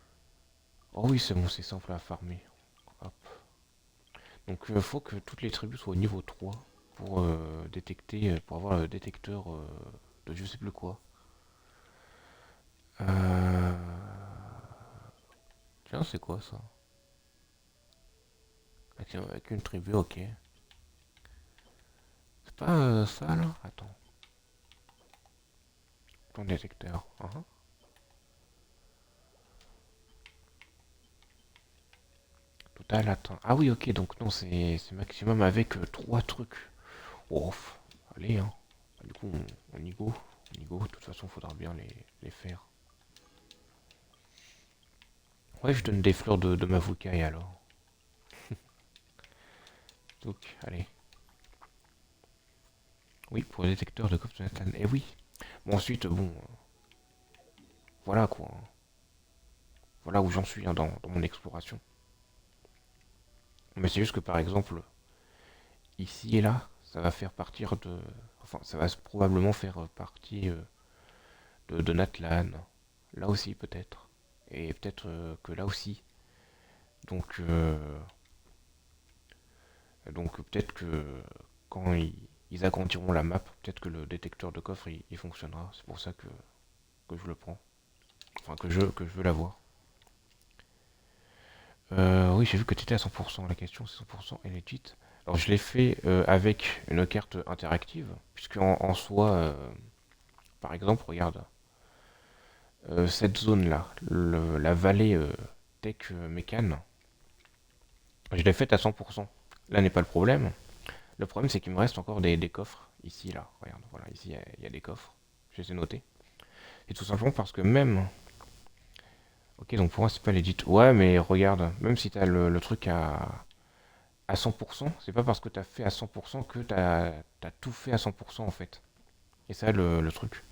Oh oui, c'est bon, c'est simple à farmer. Hop. Donc, il faut que toutes les tribus soient au niveau 3 pour détecter, pour avoir le détecteur de je sais plus quoi. Euh... Tiens, c'est quoi ça? Avec une tribu, ok. C'est pas ça là? Attends. Ton détecteur. Total, attends. Ah oui, ok, donc non, c'est maximum avec 3 trucs. Ouf. Allez, hein. Du coup, on y go. On y go. De toute façon, faudra bien les faire. Ouais, je donne des fleurs de Mavukai alors. Donc, allez. Oui, pour le détecteur de Coptonatan. Eh oui. Bon, ensuite, bon, voilà quoi. Voilà où j'en suis, hein, dans mon exploration. Mais c'est juste que par exemple, ici et là, ça va faire partir de Enfin, ça va probablement faire partie de Natlan. Là aussi, peut-être. Et peut-être que là aussi. Donc, donc peut-être que quand ils agrandiront la map, peut-être que le détecteur de coffre il fonctionnera. C'est pour ça que je le prends. Enfin, que je veux l'avoir. Oui, j'ai vu que tu étais à 100%. La question, c'est 100% et legit. Alors, je l'ai fait avec une carte interactive, puisque en soi, par exemple, regarde, cette zone-là, la vallée Tech Mécan, je l'ai faite à 100%. Là n'est pas le problème. Le problème, c'est qu'il me reste encore des coffres. Ici, là, regarde, voilà, ici, il y a des coffres. Je les ai notés. Et tout simplement parce que même... Ok, donc pour moi, c'est pas legit. Ouais, mais regarde, même si t'as le truc à 100%, c'est pas parce que t'as fait à 100% que t'as tout fait à 100% en fait. Et ça, le truc.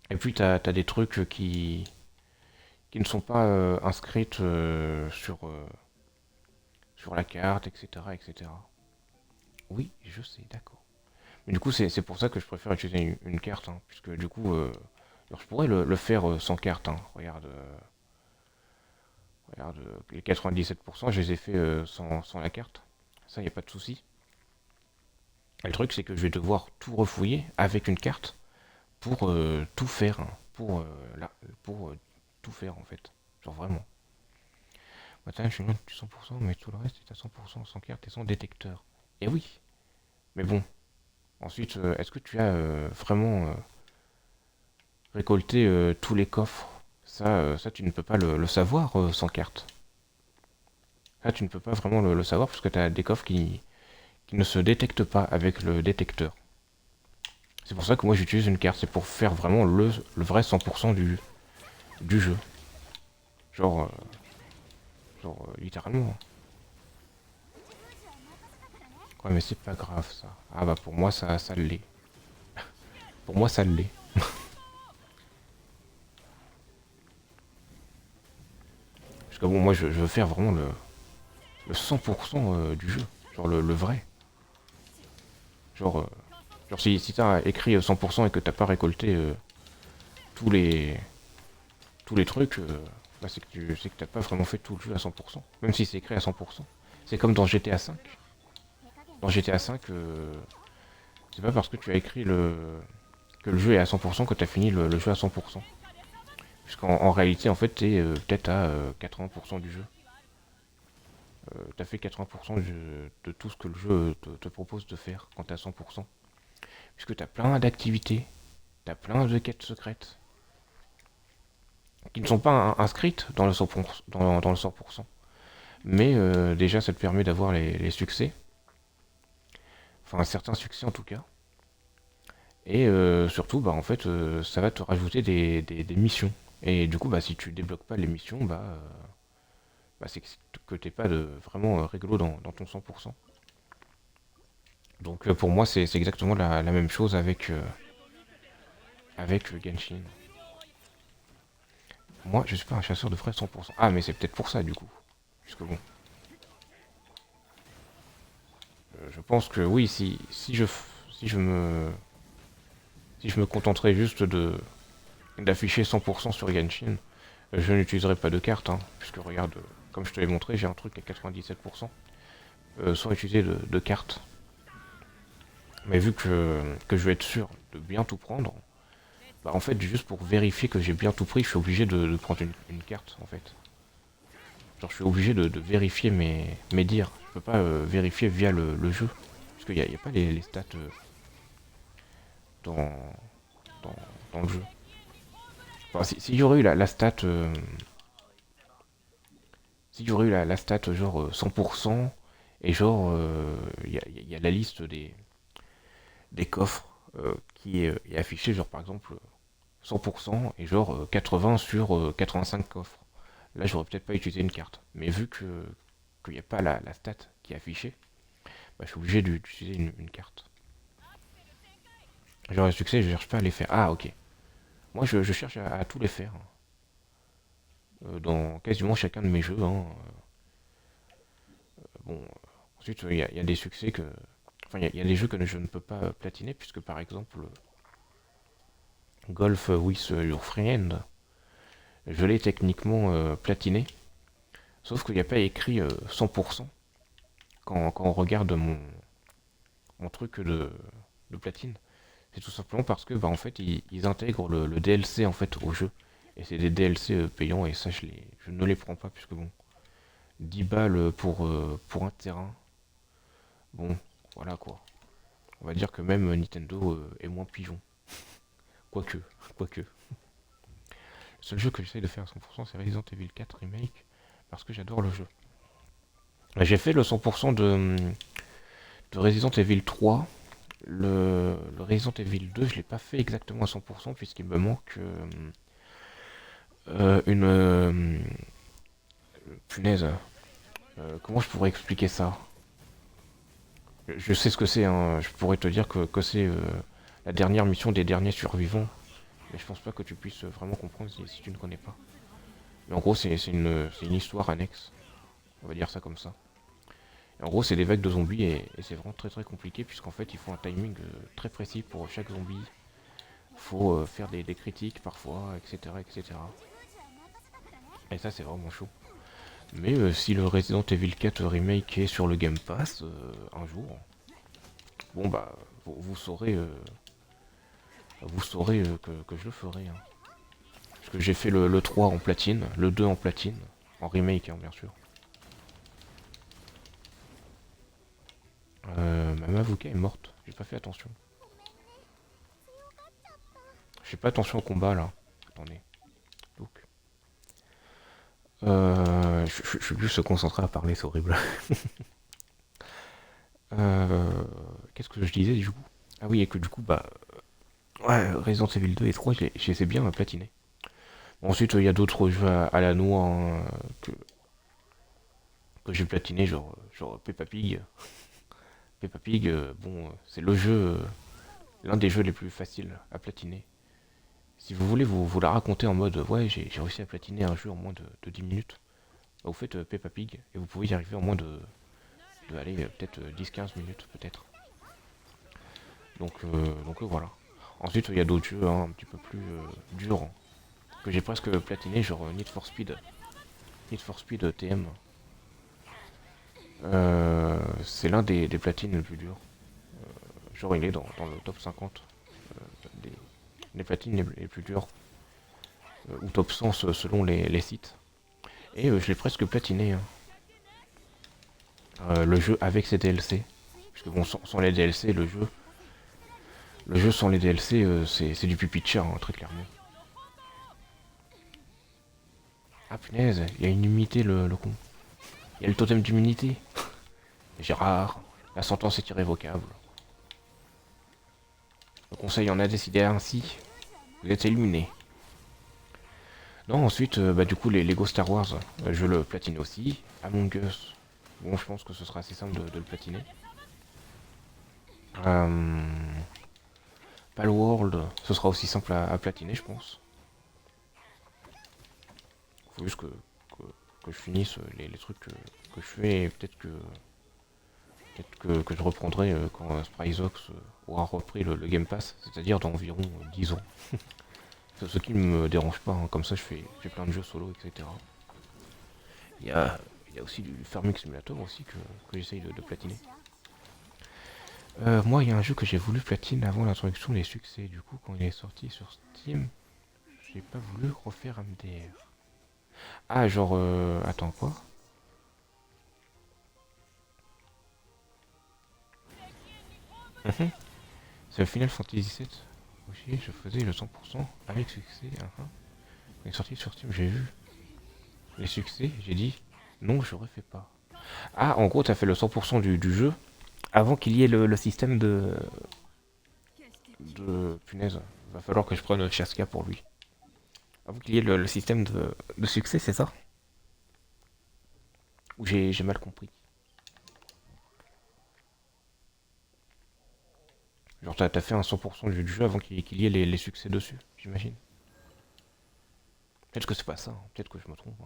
Et puis, t'as des trucs qui ne sont pas inscrites sur la carte, etc., etc. Oui, je sais, d'accord. Mais du coup, c'est pour ça que je préfère utiliser une carte, hein, puisque du coup, alors je pourrais le faire sans carte. Hein. Regarde, les 97%, je les ai fait sans la carte. Ça, il n'y a pas de souci. Et le truc, c'est que je vais devoir tout refouiller avec une carte pour tout faire. Hein, pour tout faire, en fait. Genre vraiment. Maintenant, je suis loin de 100%, mais tout le reste est à 100% sans carte et sans détecteur. Et oui. Mais bon. Ensuite, est-ce que tu as vraiment récolté tous les coffres? Ça, tu ne peux pas le savoir sans carte. Ça, tu ne peux pas vraiment le savoir parce que tu as des coffres qui ne se détectent pas avec le détecteur. C'est pour ça que moi j'utilise une carte, c'est pour faire vraiment le vrai 100% du jeu. Genre, littéralement. Ouais, mais c'est pas grave ça. Ah bah pour moi ça l'est. Pour moi ça l'est. Parce que bon, moi je veux faire vraiment le 100% du jeu. Genre le vrai. Genre, si t'as écrit 100% et que t'as pas récolté tous les tous les trucs, bah c'est que t'as pas vraiment fait tout le jeu à 100%. Même si c'est écrit à 100%. C'est comme dans GTA V. Dans GTA V, c'est pas parce que tu as écrit que le jeu est à 100% que tu as fini le jeu à 100%. Puisqu'en réalité, en fait, tu es peut-être à 80% du jeu. Tu as fait 80% de tout ce que le jeu te propose de faire quand tu es à 100%. Puisque tu as plein d'activités, tu as plein de quêtes secrètes qui ne sont pas inscrites dans le 100%. Dans le 100%. Mais déjà, ça te permet d'avoir les succès. Enfin, certains succès en tout cas. Et surtout, bah, en fait, ça va te rajouter des missions. Et du coup, bah, si tu débloques pas les missions, bah, c'est que t'es pas vraiment rigolo dans ton 100%. Donc pour moi, c'est exactement la même chose avec le Genshin. Moi, je suis pas un chasseur de frais 100%. Ah, mais c'est peut-être pour ça, du coup. Puisque bon, je pense que oui, si je me, si je me contenterais juste d'afficher 100% sur Genshin, je n'utiliserai pas de carte, hein, puisque regarde, comme je te l'ai montré, j'ai un truc à 97%, sans utiliser de carte. Mais vu que je vais être sûr de bien tout prendre, bah en fait, juste pour vérifier que j'ai bien tout pris, je suis obligé de prendre une carte, en fait. Genre, je suis obligé de vérifier mes dires. Je peux pas vérifier via le jeu, parce qu'il y a pas les stats dans, dans, dans le jeu. Enfin, si y aurait eu la stat... si y aurait eu la stat genre 100%, et genre, y a la liste des coffres qui est affichée, genre par exemple 100% et genre 80 sur 85 coffres. Là, j'aurais peut-être pas utilisé une carte. Mais vu qu'il n'y a pas la stat qui est affichée, bah, je suis obligé d'utiliser une carte. Genre, le succès, je cherche pas à les faire. Ah, ok. Moi, je cherche à tous les faire. Dans quasiment chacun de mes jeux. Hein. Bon, ensuite, il y a des succès Enfin, il y a des jeux que je ne peux pas platiner, puisque par exemple, Golf with Your Friend, je l'ai techniquement platiné, sauf qu'il n'y a pas écrit 100% quand on regarde mon truc de platine. C'est tout simplement parce que bah, en fait ils intègrent le DLC en fait au jeu. Et c'est des DLC payants et ça je ne les prends pas puisque bon 10 balles pour un terrain. Bon, voilà quoi. On va dire que même Nintendo est moins pigeon. Quoique, quoique. Le seul jeu que j'essaye de faire à 100% c'est Resident Evil 4 Remake parce que j'adore le jeu. J'ai fait le 100% de Resident Evil 3. Le Resident Evil 2, je l'ai pas fait exactement à 100% puisqu'il me manque une punaise. Comment je pourrais expliquer ça? Je sais ce que c'est, hein. Je pourrais te dire que c'est la dernière mission des derniers survivants, mais je pense pas que tu puisses vraiment comprendre si tu ne connais pas. Mais en gros, c'est une histoire annexe, on va dire ça comme ça. Et en gros, c'est des vagues de zombies et c'est vraiment très très compliqué puisqu'en fait, il faut un timing très précis pour chaque zombie. Il faut faire des critiques parfois, etc., etc. Et cetera. Et ça, c'est vraiment chaud. Mais si le Resident Evil 4 Remake est sur le Game Pass un jour, bon bah, vous saurez que je le ferai. Hein. Parce que j'ai fait le 3 en platine, le 2 en platine, en remake hein, bien sûr. Ma Mavuka est morte, j'ai pas fait attention. Je fais pas attention au combat là. Attendez. Donc. Je suis plus se concentrer à parler, c'est horrible. Qu'est-ce que je disais du coup? Ah oui, et que du coup, bah. Ouais, Resident Evil 2 et 3, je les ai bien platinés. Bon, ensuite, il y a d'autres jeux à la noix hein, que j'ai platiné, genre Peppa Pig. Peppa Pig, bon, c'est le jeu, l'un des jeux les plus faciles à platiner. Si vous voulez vous la raconter en mode ouais, j'ai réussi à platiner un jeu en moins de 10 minutes, bah, vous faites Peppa Pig et vous pouvez y arriver en moins de aller peut-être 10-15 minutes peut-être. Donc voilà. Ensuite, il y a d'autres jeux hein, un petit peu plus durs hein, que j'ai presque platiné, genre Need for Speed. Need for Speed TM. C'est l'un des platines les plus durs. Genre il est dans le top 50 des, des platines les plus dures. Ou top 100 selon les sites. Et je l'ai presque platiné. Hein. Le jeu avec ses DLC. Puisque bon, sans les DLC, le jeu sans les DLC, c'est du pipi de chat, hein, très clairement. Ah punaise, il y a une immunité le con. Il y a le totem d'immunité. Gérard, la sentence est irrévocable. Le conseil en a décidé ainsi. Vous êtes éliminé. Non, ensuite, bah, du coup, les Lego Star Wars, je le platine aussi. Among Us, bon, je pense que ce sera assez simple de le platiner. Palworld, ce sera aussi simple à platiner, je pense. Faut juste que je finisse les trucs que je fais et peut-être que je reprendrai quand Spryzox aura repris le Game Pass, c'est-à-dire dans environ 10 ans. Ce qui ne me dérange pas, hein, comme ça j'ai plein de jeux solo, etc. Il y a, il y a aussi du Farming Simulator aussi que j'essaye de platiner. Moi, il y a un jeu que j'ai voulu platiner avant l'introduction des succès. Du coup, quand il est sorti sur Steam, j'ai pas voulu refaire MDR. Ah, genre, attends, quoi? C'est le Final Fantasy VII. Aussi, je faisais le 100% avec succès. Il est sorti sur Steam, j'ai vu les succès, j'ai dit non, je refais pas. Ah, en gros, t'as fait le 100% du jeu avant qu'il y ait le système de. Punaise, va falloir que je prenne Chaska pour lui. Avant qu'il y ait le système de succès, c'est ça? Ou j'ai mal compris? Genre, t'as fait un 100% du jeu avant qu'il y ait les succès dessus, j'imagine. Peut-être que c'est pas ça, hein. Peut-être que je me trompe.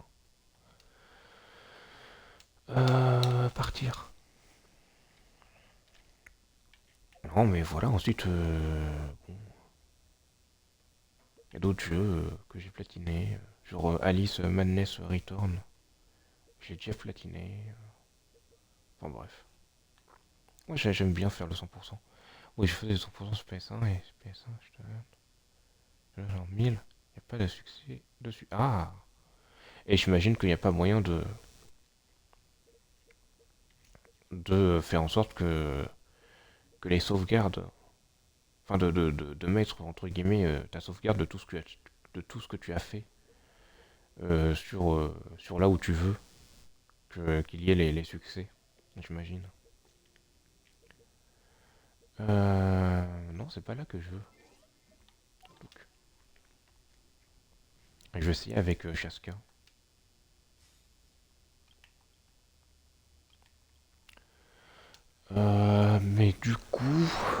Hein. Partir. Non, mais voilà, ensuite, bon, il y a d'autres jeux que j'ai platinés, genre Alice Madness Return, j'ai déjà platiné, enfin bref. Moi j'aime bien faire le 100%. Oui, je faisais 100% sur PS1 et sur PS1, je te genre 1000, il n'y a pas de succès dessus. Ah! Et j'imagine qu'il n'y a pas moyen de faire en sorte que les sauvegardes, enfin de mettre entre guillemets ta sauvegarde de tout ce que tu as fait sur là où tu veux qu'il y ait les succès, j'imagine. Non, c'est pas là que je veux. Donc, je vais essayer avec Chaska. Mais du coup,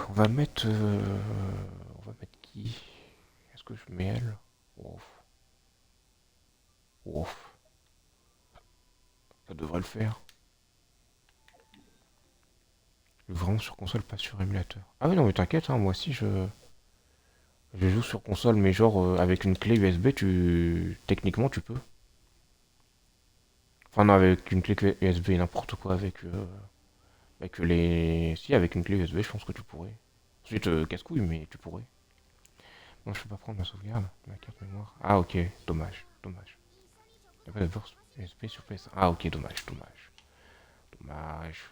on va mettre. On va mettre qui? Est-ce que je mets elle? Ouf. Ouf. Ça devrait le faire. Vraiment sur console, pas sur émulateur. Ah oui, non, mais t'inquiète, hein, moi aussi je joue sur console, mais genre avec une clé USB, techniquement tu peux. Enfin, non, avec une clé USB, n'importe quoi, avec les. Si, avec une clé USB, je pense que tu pourrais. Ensuite, casse-couille, mais tu pourrais. Non, je peux pas prendre ma sauvegarde, ma carte mémoire. Ah, ok, dommage, dommage. Il n'y a pas de burst USB sur PS1. Ah, ok, dommage, dommage. Dommage.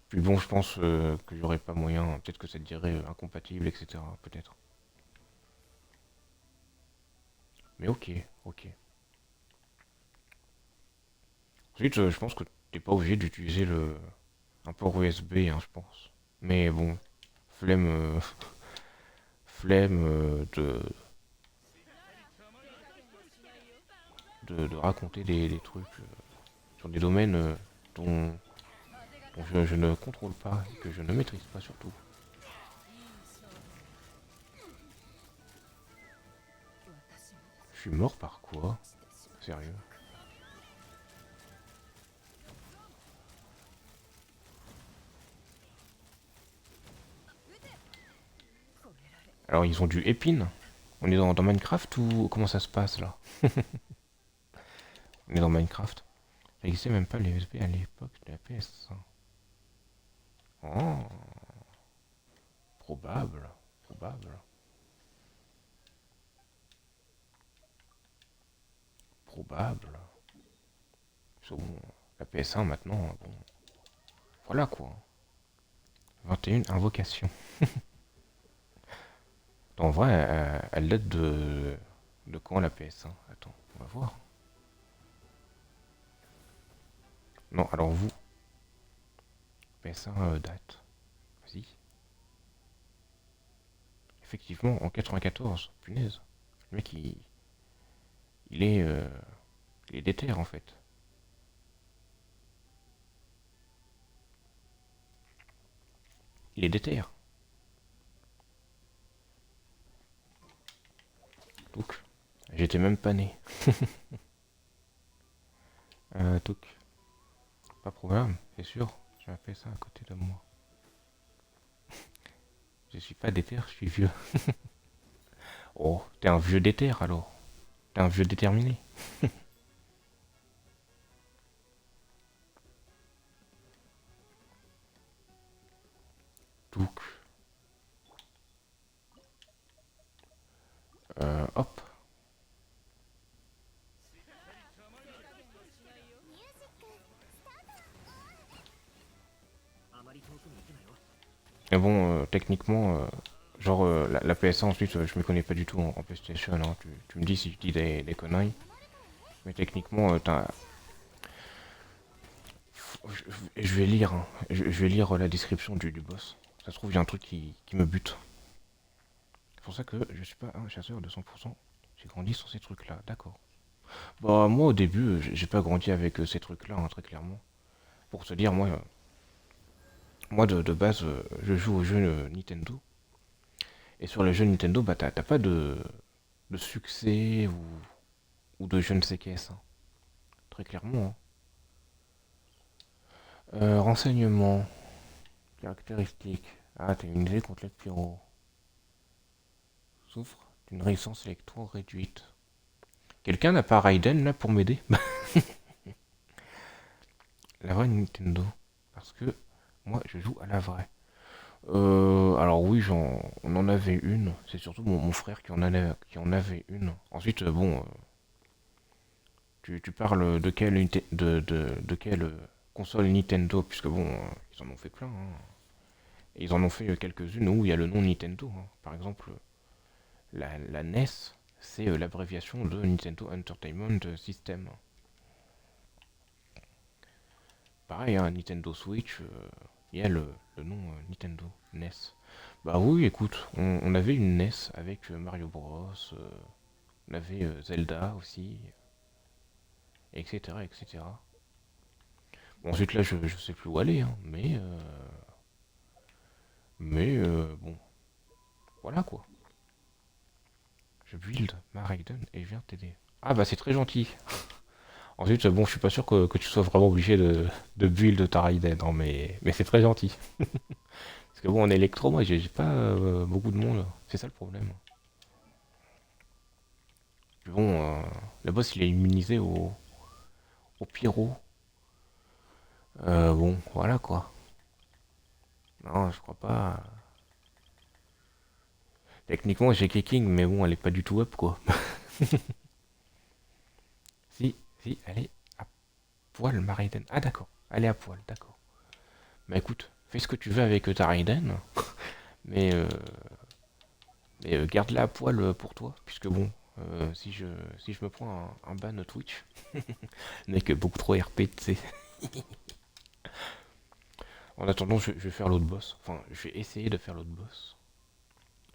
Puis bon, je pense que j'aurais pas moyen. Peut-être que ça te dirait incompatible, etc. Peut-être. Mais ok, ok. Ensuite, je pense que t'es pas obligé d'utiliser un port USB, hein, je pense. Mais bon, flemme, flemme de raconter des trucs sur des domaines dont, dont je ne contrôle pas et que je ne maîtrise pas surtout. Je suis mort par quoi? Sérieux? Alors ils ont du épine. On est dans Minecraft ou comment ça se passe là? On est dans Minecraft. Ça n'existait même pas les USB à l'époque de la PS1. Oh, probable, probable, probable. Bon, la PS1 maintenant, bon, voilà quoi. 21 invocations. En vrai, elle date de quand la PS1? Attends, on va voir. Non, alors vous, PS1 date. Vas-y. Effectivement, en 94, punaise. Le mec, il est, euh, il est déter en fait. Il est déter. Donc, j'étais même pas né. Donc, pas programme, c'est sûr. J'ai fait ça à côté de moi. Je suis pas déter, je suis vieux. Oh, t'es un vieux déter alors. T'es un vieux déterminé. Donc, hop. Mais bon, techniquement, genre la PS1 ensuite, je me connais pas du tout en PlayStation. Hein. Tu me dis si je dis des conneries. Mais techniquement, je vais lire, hein. Je vais lire la description du boss. Ça se trouve, il y a un truc qui me bute. C'est pour ça que je suis pas un chasseur de 100%. J'ai grandi sur ces trucs-là, d'accord. Bah, moi au début, j'ai pas grandi avec ces trucs-là, hein, très clairement. Pour te dire, moi de base, je joue aux jeux Nintendo. Et sur les jeux Nintendo, bah t'as pas de succès ou de je ne sais qu'est-ce. Hein. Très clairement. Hein. Renseignements. Caractéristiques. Ah, t'es immunisé contre les pyro. Souffre d'une résistance électro réduite. Quelqu'un n'a pas Raiden là pour m'aider? La vraie Nintendo. Parce que moi je joue à la vraie. Alors oui, on en avait une. C'est surtout mon frère qui en avait une. Ensuite, bon, tu parles de quelle, de quelle console Nintendo, puisque bon, ils en ont fait plein, hein. Et ils en ont fait quelques-unes où il y a le nom Nintendo, hein. Par exemple, la NES, c'est l'abréviation de Nintendo Entertainment System. Pareil, hein, Nintendo Switch, il y a le nom Nintendo NES. Bah oui, écoute, on avait une NES avec Mario Bros, on avait Zelda aussi, etc., etc. Bon, ensuite là, je sais plus où aller, hein, bon, voilà quoi. Je build ma Raiden et je viens t'aider. Ah bah c'est très gentil. Ensuite, bon, je suis pas sûr que tu sois vraiment obligé de build ta Raiden, hein, mais c'est très gentil. Parce que bon, en électro, moi, j'ai pas beaucoup de monde. C'est ça le problème. Puis bon, le boss, il est immunisé au pyro. Bon, voilà quoi. Non, je crois pas. Techniquement, j'ai Keking, mais bon, elle est pas du tout up quoi. Si, si, elle est à poil, ma Raiden. Ah d'accord, elle est à poil, d'accord. Bah écoute, fais ce que tu veux avec ta Raiden, mais, euh, mais garde-la à poil pour toi, puisque bon, si je me prends un ban Twitch, mec, beaucoup trop RP, tu sais. En attendant, je vais faire l'autre boss. Enfin, je vais essayer de faire l'autre boss.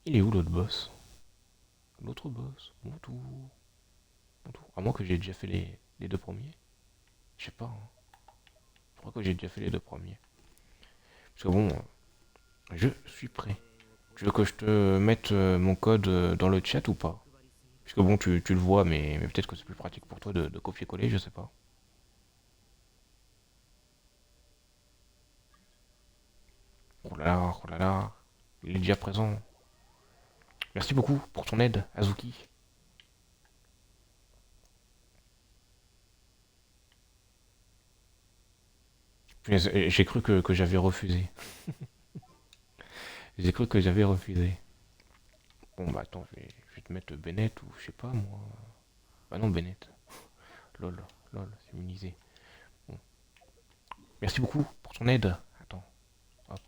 Il est où l'autre boss? L'autre boss, mon tour, mon tour. À moins que j'ai déjà fait les deux premiers. Je sais pas, hein. Je crois que j'ai déjà fait les deux premiers. Parce que bon, je suis prêt. Tu veux que je te mette mon code dans le chat ou pas? Parce que bon, tu le vois, mais peut-être que c'est plus pratique pour toi de copier-coller, je sais pas. Oh là là, oh là là. Il est déjà présent. Merci beaucoup pour ton aide, Azuki. J'ai cru que j'avais refusé. J'ai cru que j'avais refusé. Bon bah attends, je vais te mettre Bennett ou je sais pas moi. Bah non, Bennett. Lol, lol, c'est immunisé. Bon. Merci beaucoup pour ton aide. Attends, hop,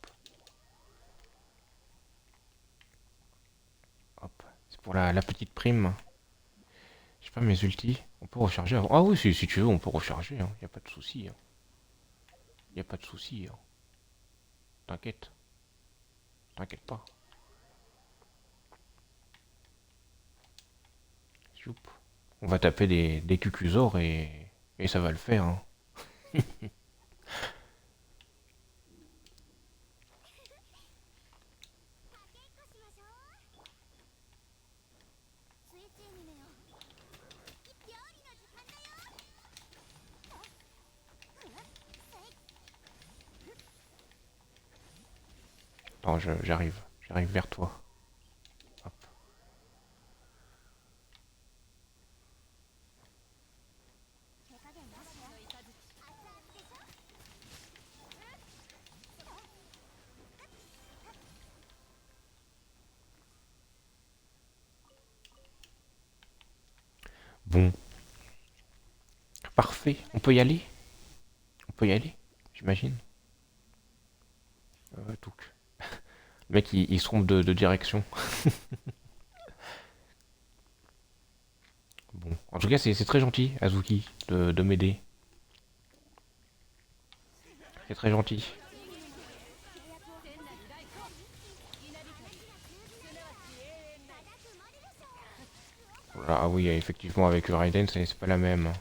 hop. C'est pour la petite prime. Je sais pas, mes ultis, on peut recharger avant. Ah oui, si tu veux, on peut recharger, hein. Y a pas de souci, hein. Y a pas de souci, hein. T'inquiète, t'inquiète pas. Youp. On va taper des Cucusors et ça va le faire, hein. 'Attends, j'arrive vers toi. Hop. Bon, parfait. On peut y aller? On peut y aller, j'imagine. Touc. Le mec, il se trompe de direction. Bon, en tout cas, c'est très gentil, Azuki, de m'aider. C'est très gentil. Voilà, ah oui, effectivement, avec Raiden, c'est pas la même.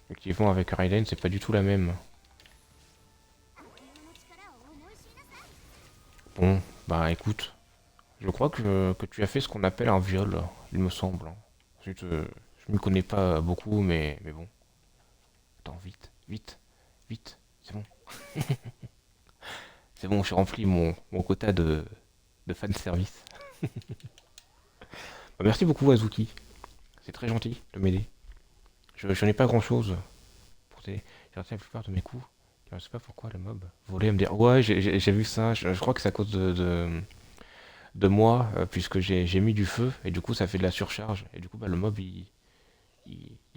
Effectivement, avec Raiden, c'est pas du tout la même. Bon, bah écoute, je crois que tu as fait ce qu'on appelle un viol, il me semble. Ensuite, je m'y connais pas beaucoup, mais bon. Attends, vite. vite, vite, c'est bon. C'est bon, j'ai rempli mon quota de fan service. Bah, merci beaucoup Azuki, c'est très gentil de m'aider. Je n'ai pas grand chose pour t'aider. J'ai raté la plupart de mes coups. Je ne sais pas pourquoi le mob voulait me dire. Ouais, j'ai vu ça, je crois que c'est à cause de moi, puisque j'ai mis du feu, et du coup ça fait de la surcharge, et du coup bah, le mob il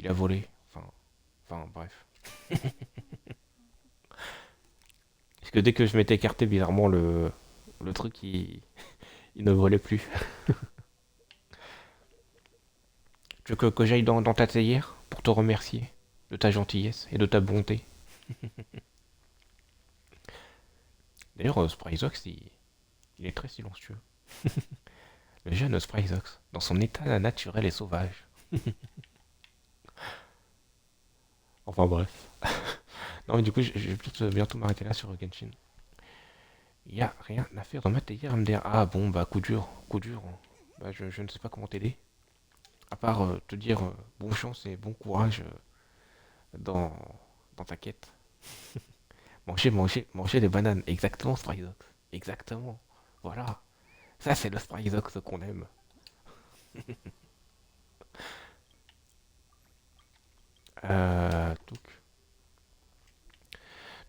a volé. Enfin bref. Parce que dès que je m'étais écarté, bizarrement le truc il ne volait plus. Tu veux que j'aille dans ta théière pour te remercier de ta gentillesse et de ta bonté. D'ailleurs, Spryzox, il est très silencieux. Le jeune Spryzox, dans son état naturel et sauvage. Enfin bref. Non, mais du coup, je vais peut-être bientôt m'arrêter là sur Genshin. Il y a rien à faire dans ma théière, MDR. Ah bon, bah coup dur, coup dur. Bah, je ne sais pas comment t'aider. À part te dire bonne chance et bon courage dans, dans ta quête. Manger des bananes. Exactement, Spryzox. Exactement. Voilà. Ça, c'est le Spryzox qu'on aime. Donc.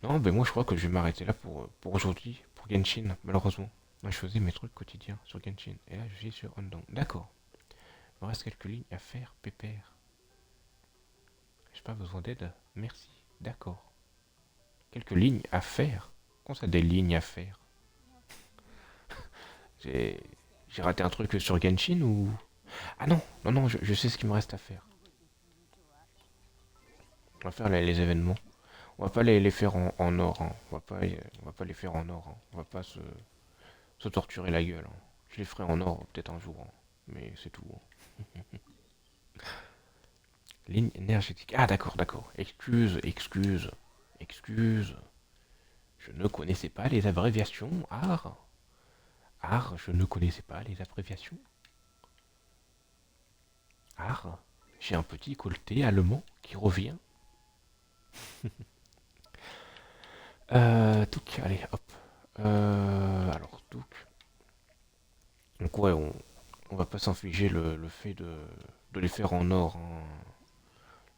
Non, ben moi je crois que je vais m'arrêter là pour aujourd'hui, pour Genshin, malheureusement. Moi je faisais mes trucs quotidiens sur Genshin. Et là je suis sur Ondown. D'accord. Il me reste quelques lignes à faire, pépère. J'ai pas besoin d'aide. Merci. D'accord. Quelques lignes à faire. Comment ça des lignes à faire? J'ai. J'ai raté un truc sur Genshin ou. Ah non, non, non, je sais ce qu'il me reste à faire. On va faire les événements. On va pas les faire en or. Hein. On va pas les faire en or. Hein. On va pas se torturer la gueule. Hein. Je les ferai en or peut-être un jour. Hein. Mais c'est tout. Hein. Ligne énergétique. Ah d'accord, d'accord. Excuse, excuse, excuse. Je ne connaissais pas les abréviations. Art. Art, je ne connaissais pas les abréviations. Art. J'ai un petit colleté allemand qui revient. Touc, allez, hop. Alors, touc. Donc ouais, on va pas s'infliger le fait de les faire en or. Hein.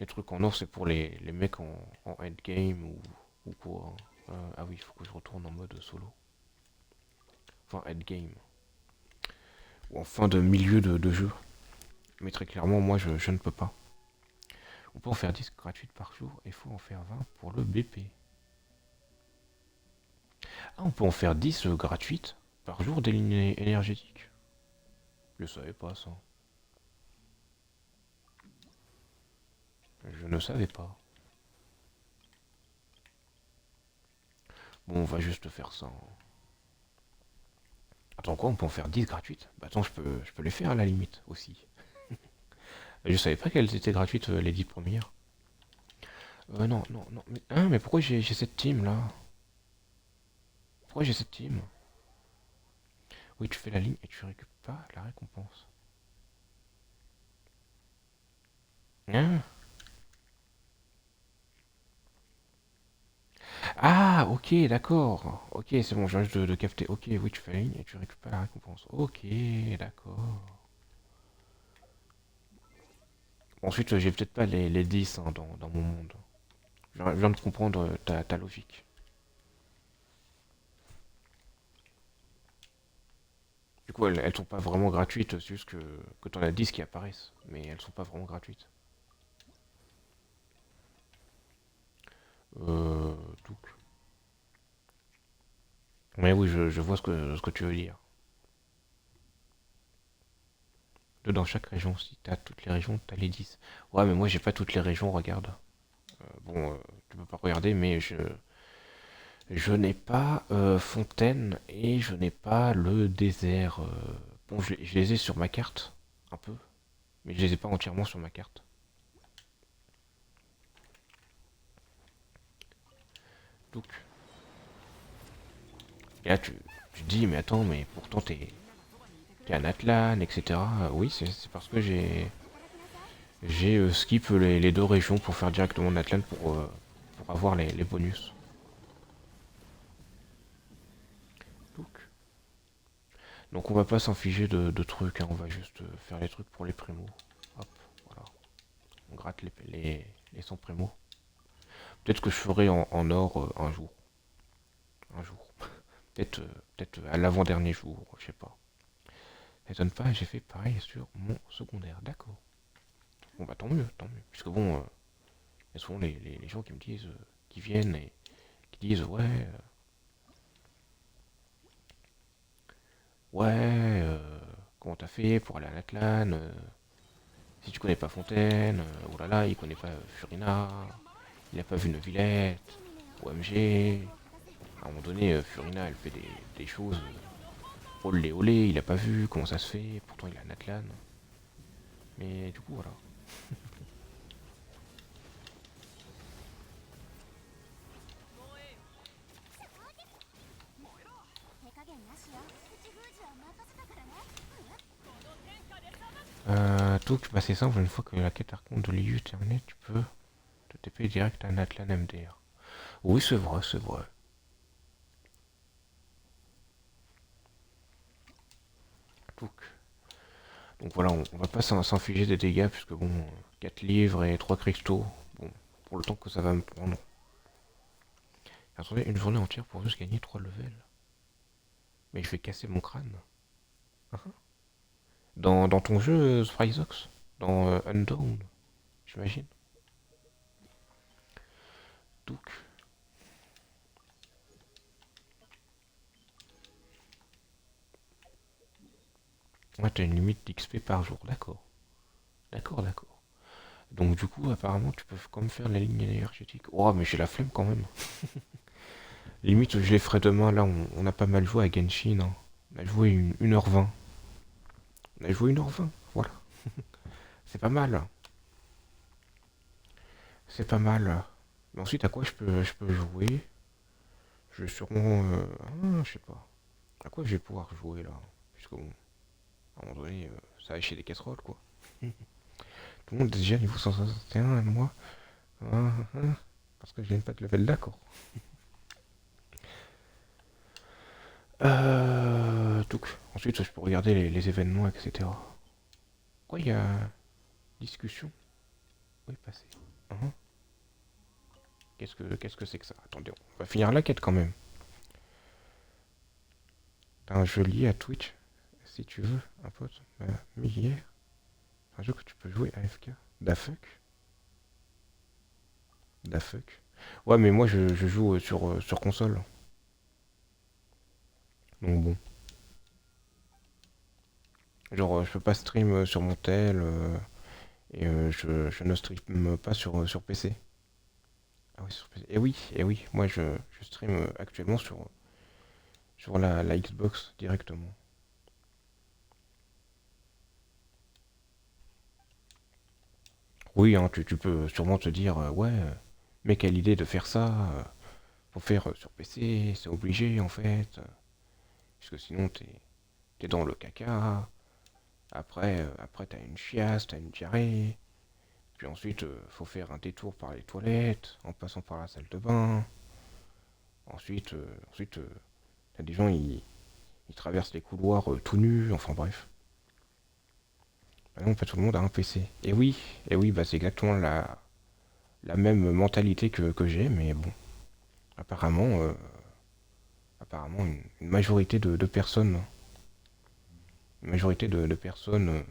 Les trucs en or, c'est pour les mecs en endgame ou quoi. Hein. Ah oui, il faut que je retourne en mode solo. Enfin, endgame. Ou en fin de milieu de jeu. Mais très clairement, moi, je ne peux pas. On peut en faire 10 gratuites par jour et il faut en faire 20 pour le BP. Ah, on peut en faire 10 gratuites par jour des lignes énergétiques. Je savais pas ça. Je ne savais pas. Bon, on va juste faire ça. Hein. Attends quoi, on peut en faire 10 gratuites? Bah attends, je peux les faire à la limite aussi. Je savais pas qu'elles étaient gratuites les 10 premières. Non, non, non. Mais, hein, mais pourquoi j'ai cette team là? Pourquoi j'ai cette team? Oui, tu fais la ligne et tu récupères pas la récompense. Hein? Ah, ok, d'accord. Ok, c'est bon, je viens juste de capter. Ok, oui, tu fais la ligne et tu récupères la récompense. Ok, d'accord. Bon, ensuite, j'ai peut-être pas les 10 hein, dans mon monde. Je viens de comprendre ta logique. Du coup, elles sont pas vraiment gratuites, c'est juste que t'en as 10 qui apparaissent. Mais elles sont pas vraiment gratuites. Donc. Mais oui, je vois ce que tu veux dire. Dans chaque région, si t'as toutes les régions, t'as les 10. Ouais, mais moi j'ai pas toutes les régions, regarde. Bon, tu peux pas regarder, mais je n'ai pas Fontaine et je n'ai pas le désert. Bon, je les ai sur ma carte, un peu, mais je les ai pas entièrement sur ma carte. Donc, et là tu te dis, mais attends, mais pourtant t'es un Atlan, etc. Oui, c'est parce que j'ai skip les deux régions pour faire directement un Atlan pour pour avoir les bonus. Donc on va pas s'infliger de trucs, hein, on va juste faire les trucs pour les primos. Hop, voilà. On gratte les 100 primos. Peut-être que je ferai en or un jour. Un jour. Peut-être à l'avant-dernier jour, je sais pas. Ça m'étonne pas, j'ai fait pareil sur mon secondaire, d'accord. Bon bah tant mieux, tant mieux. Puisque bon, il y a souvent les gens qui me disent, qui viennent et qui disent ouais, comment t'as fait pour aller à l'Atlan, si tu connais pas Fontaine, oh là là, il connaît pas Furina, il a pas vu Neuvillette, OMG. À un moment donné, Furina, elle fait des choses, olé olé, il a pas vu, comment ça se fait, pourtant il a un Atlan. Mais du coup, voilà. Donc, bah c'est simple, une fois que la quête raconte de l'IU est terminée, tu peux te TP direct à un Atlan MDR. Oui, c'est vrai, c'est vrai. Donc, donc voilà, on va pas s'infliger des dégâts, puisque bon, 4 livres et 3 cristaux, bon, pour le temps que ça va me prendre. Attendez, une journée entière pour juste gagner 3 levels. Mais je vais casser mon crâne. Dans ton jeu, Spryzox, dans Undawn, j'imagine. Donc, ouais, t'as une limite d'XP par jour, d'accord. D'accord, d'accord. Donc du coup, apparemment, tu peux comme faire la ligne énergétique. Oh, mais j'ai la flemme quand même. Limite, je les ferai demain. Là, on a pas mal joué à Genshin, hein. On a joué 1h20. On a joué 1h20, voilà. C'est pas mal. C'est pas mal. Mais ensuite, à quoi je peux jouer? Je vais sûrement... je sais pas. À quoi je vais pouvoir jouer, là? Puisque bon, à un moment donné, ça va chez des casseroles, quoi. Tout le monde est déjà niveau 161, et moi... Ah, ah, ah, parce que je viens pas de level, d'accord. Donc, ensuite, je peux regarder les événements, etc. Quoi, il y a discussion? Oui, passé. Uhum. Qu'est-ce que c'est que ça? Attendez, on va finir la quête quand même. T'as un jeu lié à Twitch, si tu veux, un pote m'a mis hier. Un jeu que tu peux jouer AFK. Da fuck? Da fuck? Ouais, mais moi je joue sur console. Donc bon. Genre, je peux pas stream sur mon tel et je ne stream pas sur PC. Ah oui, sur PC. Et oui, moi je stream actuellement sur la Xbox directement. Oui, hein, tu peux sûrement te dire, ouais, mais quelle idée de faire ça, faut faire sur PC, c'est obligé en fait, puisque sinon t'es dans le caca, après t'as une chiasse, t'as une diarrhée, puis ensuite faut faire un détour par les toilettes, en passant par la salle de bain, ensuite t'as des gens, ils traversent les couloirs tout nus, enfin bref. Bah non, pas tout le monde a un PC. Et oui, bah c'est exactement la même mentalité que j'ai, mais bon, apparemment, apparemment une majorité de personnes, une majorité de personnes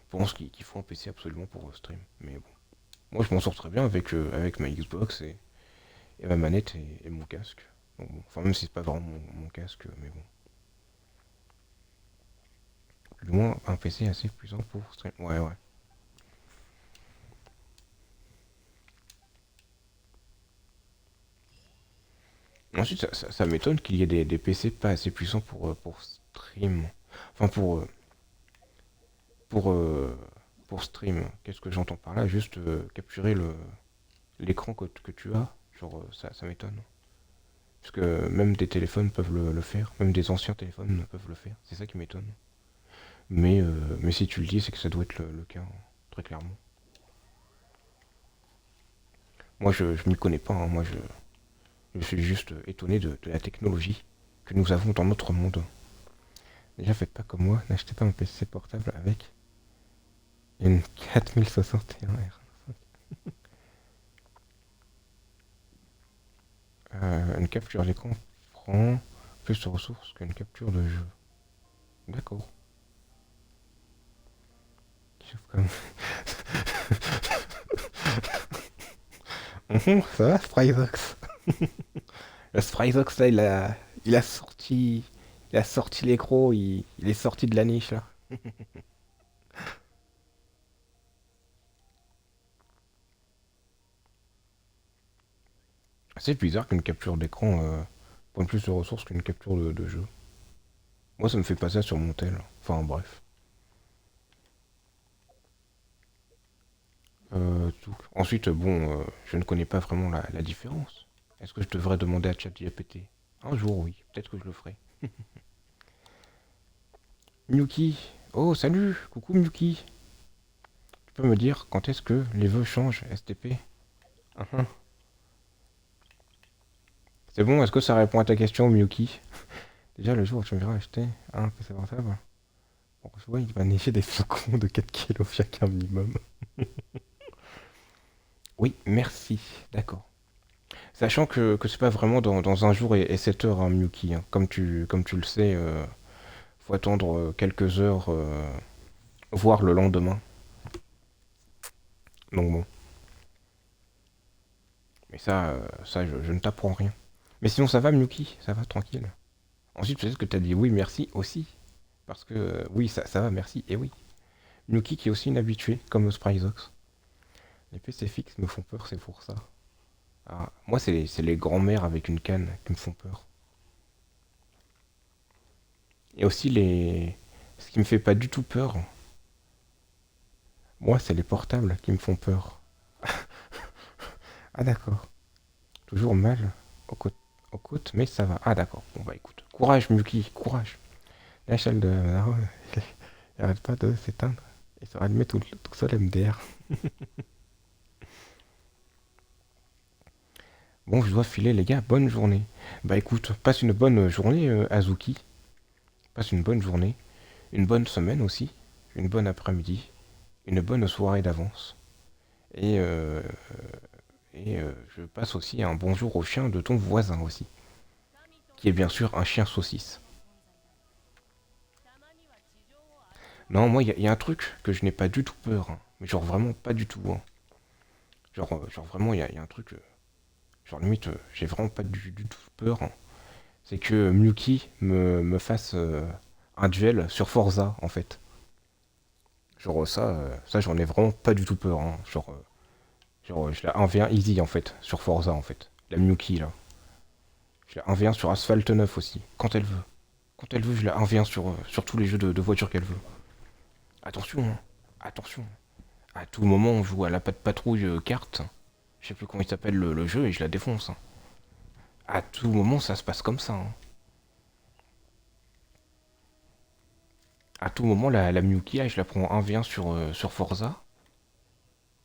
pensent qu'il faut un PC absolument pour stream. Mais bon, moi je m'en sors très bien avec ma Xbox et ma manette et mon casque. Donc bon, enfin même si c'est pas vraiment mon casque, mais bon. Du moins un PC assez puissant pour stream. Ouais, ouais. Ensuite, ça m'étonne qu'il y ait des PC pas assez puissants pour stream. Enfin, pour, euh, pour stream. Qu'est-ce que j'entends par là? Juste capturer l'écran que tu as. Genre, ça m'étonne. Parce que même des téléphones peuvent le faire. Même des anciens téléphones peuvent le faire. C'est ça qui m'étonne. Mais si tu le dis, c'est que ça doit être le cas, hein, très clairement. Moi, je m'y connais pas, hein. Moi, je suis juste étonné de la technologie que nous avons dans notre monde. Déjà, faites pas comme moi, n'achetez pas un PC portable avec une 4061R. Une capture d'écran prend plus de ressources qu'une capture de jeu. D'accord. Sauf comme... Ça va, Spryzox? Le Spryzox, là, il a sorti l'écro, il est sorti de la niche, là. C'est bizarre qu'une capture d'écran prenne plus de ressources qu'une capture de jeu. Moi, ça me fait pas ça sur mon tel. Enfin, bref. Ensuite, bon, je ne connais pas vraiment la différence. Est-ce que je devrais demander à ChatGPT? Un jour, oui. Peut-être que je le ferai. Miyuki. Oh, salut. Coucou, Miyuki. Tu peux me dire quand est-ce que les vœux changent, STP? Uhum. C'est bon, est-ce que ça répond à ta question, Miyuki? Déjà, le jour où tu me verras acheter un PC portable, bon, je vois, il va neiger des flocons de 4 kilos chacun minimum. Oui, merci. D'accord. Sachant que c'est pas vraiment dans un jour et 7 heures, hein, Miyuki, hein. Comme tu le sais, faut attendre quelques heures, voire le lendemain. Donc bon. Mais ça je ne t'apprends rien. Mais sinon, ça va, Miyuki? Ça va, tranquille. Ensuite, peut-être que t'as dit oui, merci aussi. Parce que oui, ça va, merci, et oui. Miyuki qui est aussi une habituée, comme Spryzox. Les PC fixes me font peur, c'est pour ça. Ah, moi, c'est les grands-mères avec une canne qui me font peur. Et aussi les... Ce qui me fait pas du tout peur, moi, c'est les portables qui me font peur. Ah d'accord. Toujours mal aux côtes, mais ça va. Ah d'accord. Bon bah écoute. Courage, Miyuki, courage. L'échelle de Naro, il arrête pas de s'éteindre. Il sera allumé tout seul MDR. Bon, je dois filer, les gars. Bonne journée. Bah écoute, passe une bonne journée, Azuki. Passe une bonne journée. Une bonne semaine aussi. Une bonne après-midi. Une bonne soirée d'avance. Et, euh, et je passe aussi un bonjour au chien de ton voisin aussi. Qui est bien sûr un chien saucisse. Non, moi, il y a un truc que je n'ai pas du tout peur, hein. Mais genre vraiment pas du tout, hein. Genre vraiment, il y a un truc. Genre limite, j'ai vraiment pas du tout peur, hein. C'est que Miyuki me fasse un duel sur Forza, en fait. Genre ça j'en ai vraiment pas du tout peur, hein. Genre je la 1v1 easy, en fait, sur Forza, en fait. La Miyuki, là. Je la 1v1 sur Asphalt 9 aussi, quand elle veut. Quand elle veut, je la 1v1 sur tous les jeux de voiture qu'elle veut. Attention, hein. Attention. À tout moment, on joue à la patte patrouille carte. Je sais plus comment il s'appelle le jeu et je la défonce, hein. À tout moment, ça se passe comme ça, hein. À tout moment, la Miyuki, je la prends 1v1 sur Forza.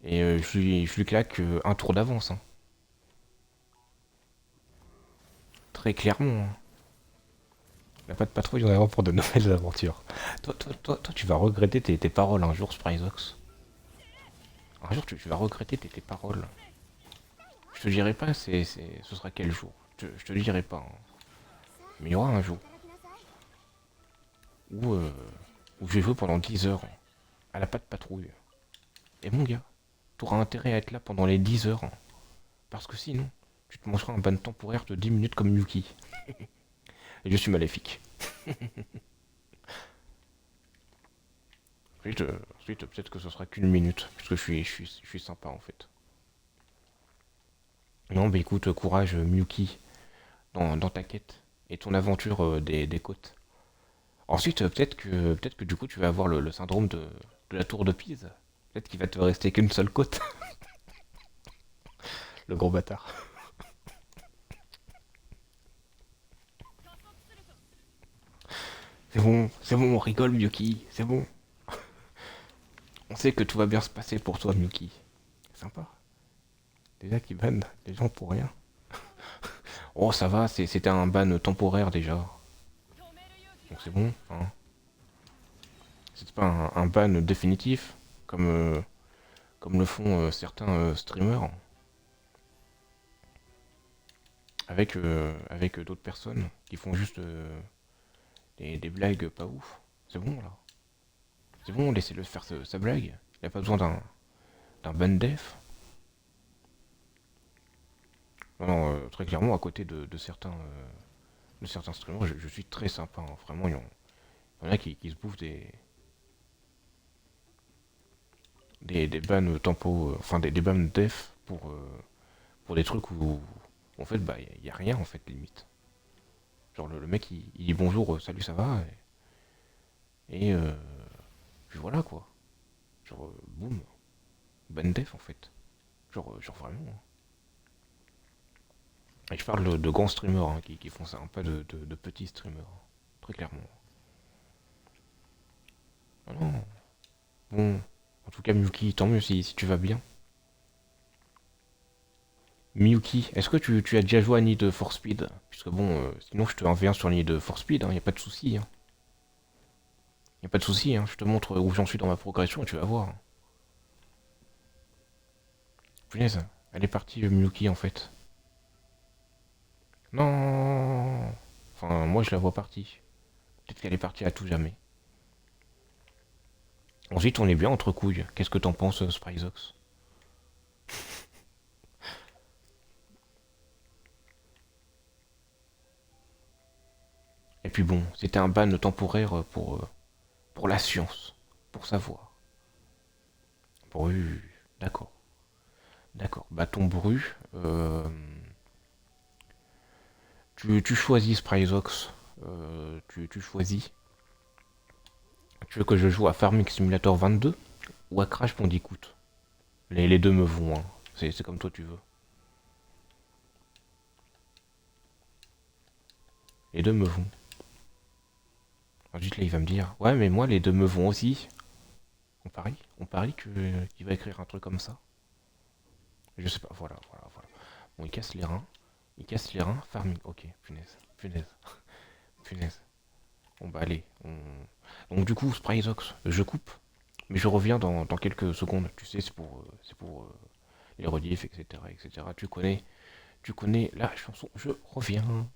Et je lui claque un tour d'avance, hein. Très clairement, hein. La patte patrouille, on est vraiment pour de nouvelles aventures. Toi, tu vas regretter tes paroles un jour, Spryzox. Un jour, tu vas regretter tes paroles. Je te dirai pas ce sera quel jour. Je te le dirai pas, hein. Mais il y aura un jour où, euh, où je vais jouer pendant 10 heures à la patte patrouille. Et mon gars, t'auras intérêt à être là pendant les 10 heures, hein. Parce que sinon, tu te mangeras un ban temporaire de 10 minutes comme Yuki. Et je suis maléfique. Ensuite, peut-être que ce sera qu'une minute, puisque je suis sympa en fait. Non, bah écoute, courage, Miyuki, dans ta quête et ton aventure des côtes. Ensuite, peut-être que du coup, tu vas avoir le syndrome de la tour de Pise. Peut-être qu'il va te rester qu'une seule côte. Le gros bâtard. C'est bon, on rigole, Miyuki, c'est bon. On sait que tout va bien se passer pour toi, Miyuki. Sympa. Déjà qui bannent les gens pour rien. Oh, ça va, c'était un ban temporaire déjà. Donc c'est bon, hein. C'est pas un ban définitif, comme, comme le font certains streamers, avec d'autres personnes qui font juste des blagues pas ouf. C'est bon là. C'est bon, laissez-le faire sa blague. Il a pas besoin d'un ban def. Non, non, très clairement, à côté de certains streamers, je suis très sympa, hein. Vraiment, il y en a qui se bouffent des bans tempo, enfin des bans def pour des trucs où, en fait, bah, y a rien, en fait, limite. Genre, le mec, il dit bonjour, salut, ça va, et puis voilà, quoi. Genre, boum, ban def, en fait. Genre vraiment, hein. Et je parle de grands streamers hein, qui font ça, hein, pas de petits streamers, hein, très clairement. Ah non, bon, en tout cas, Miyuki, tant mieux si tu vas bien. Miyuki, est-ce que tu as déjà joué à Need for Speed? Puisque bon, sinon je te reviens sur Need for Speed, y a pas de souci, hein. Y a pas de souci, hein. Je te montre où j'en suis dans ma progression et tu vas voir. Punaise, elle est partie Miyuki en fait. Non. Enfin, moi je la vois partie. Peut-être qu'elle est partie à tout jamais. Ensuite, on est bien entre couilles. Qu'est-ce que t'en penses, Spryzox? Et puis bon, c'était un ban temporaire pour la science, pour savoir. Bru, d'accord, d'accord. Bâton Bru, tu choisis Spryzox, tu choisis. Tu veux que je joue à Farming Simulator 22 ou à Crash Bandicoot? Les deux me vont, hein. C'est comme toi tu veux. Les deux me vont. Ensuite là il va me dire, ouais mais moi les deux me vont aussi. On parie qu'il va écrire un truc comme ça. Je sais pas, voilà, voilà, voilà. Bon, il casse les reins. Il casse les reins. Farming, ok, punaise, punaise, punaise. Bon bah allez. Donc du coup, Spryzox, je coupe. Mais je reviens dans quelques secondes. Tu sais, c'est pour les reliefs, etc., etc. Tu connais la chanson. Je reviens.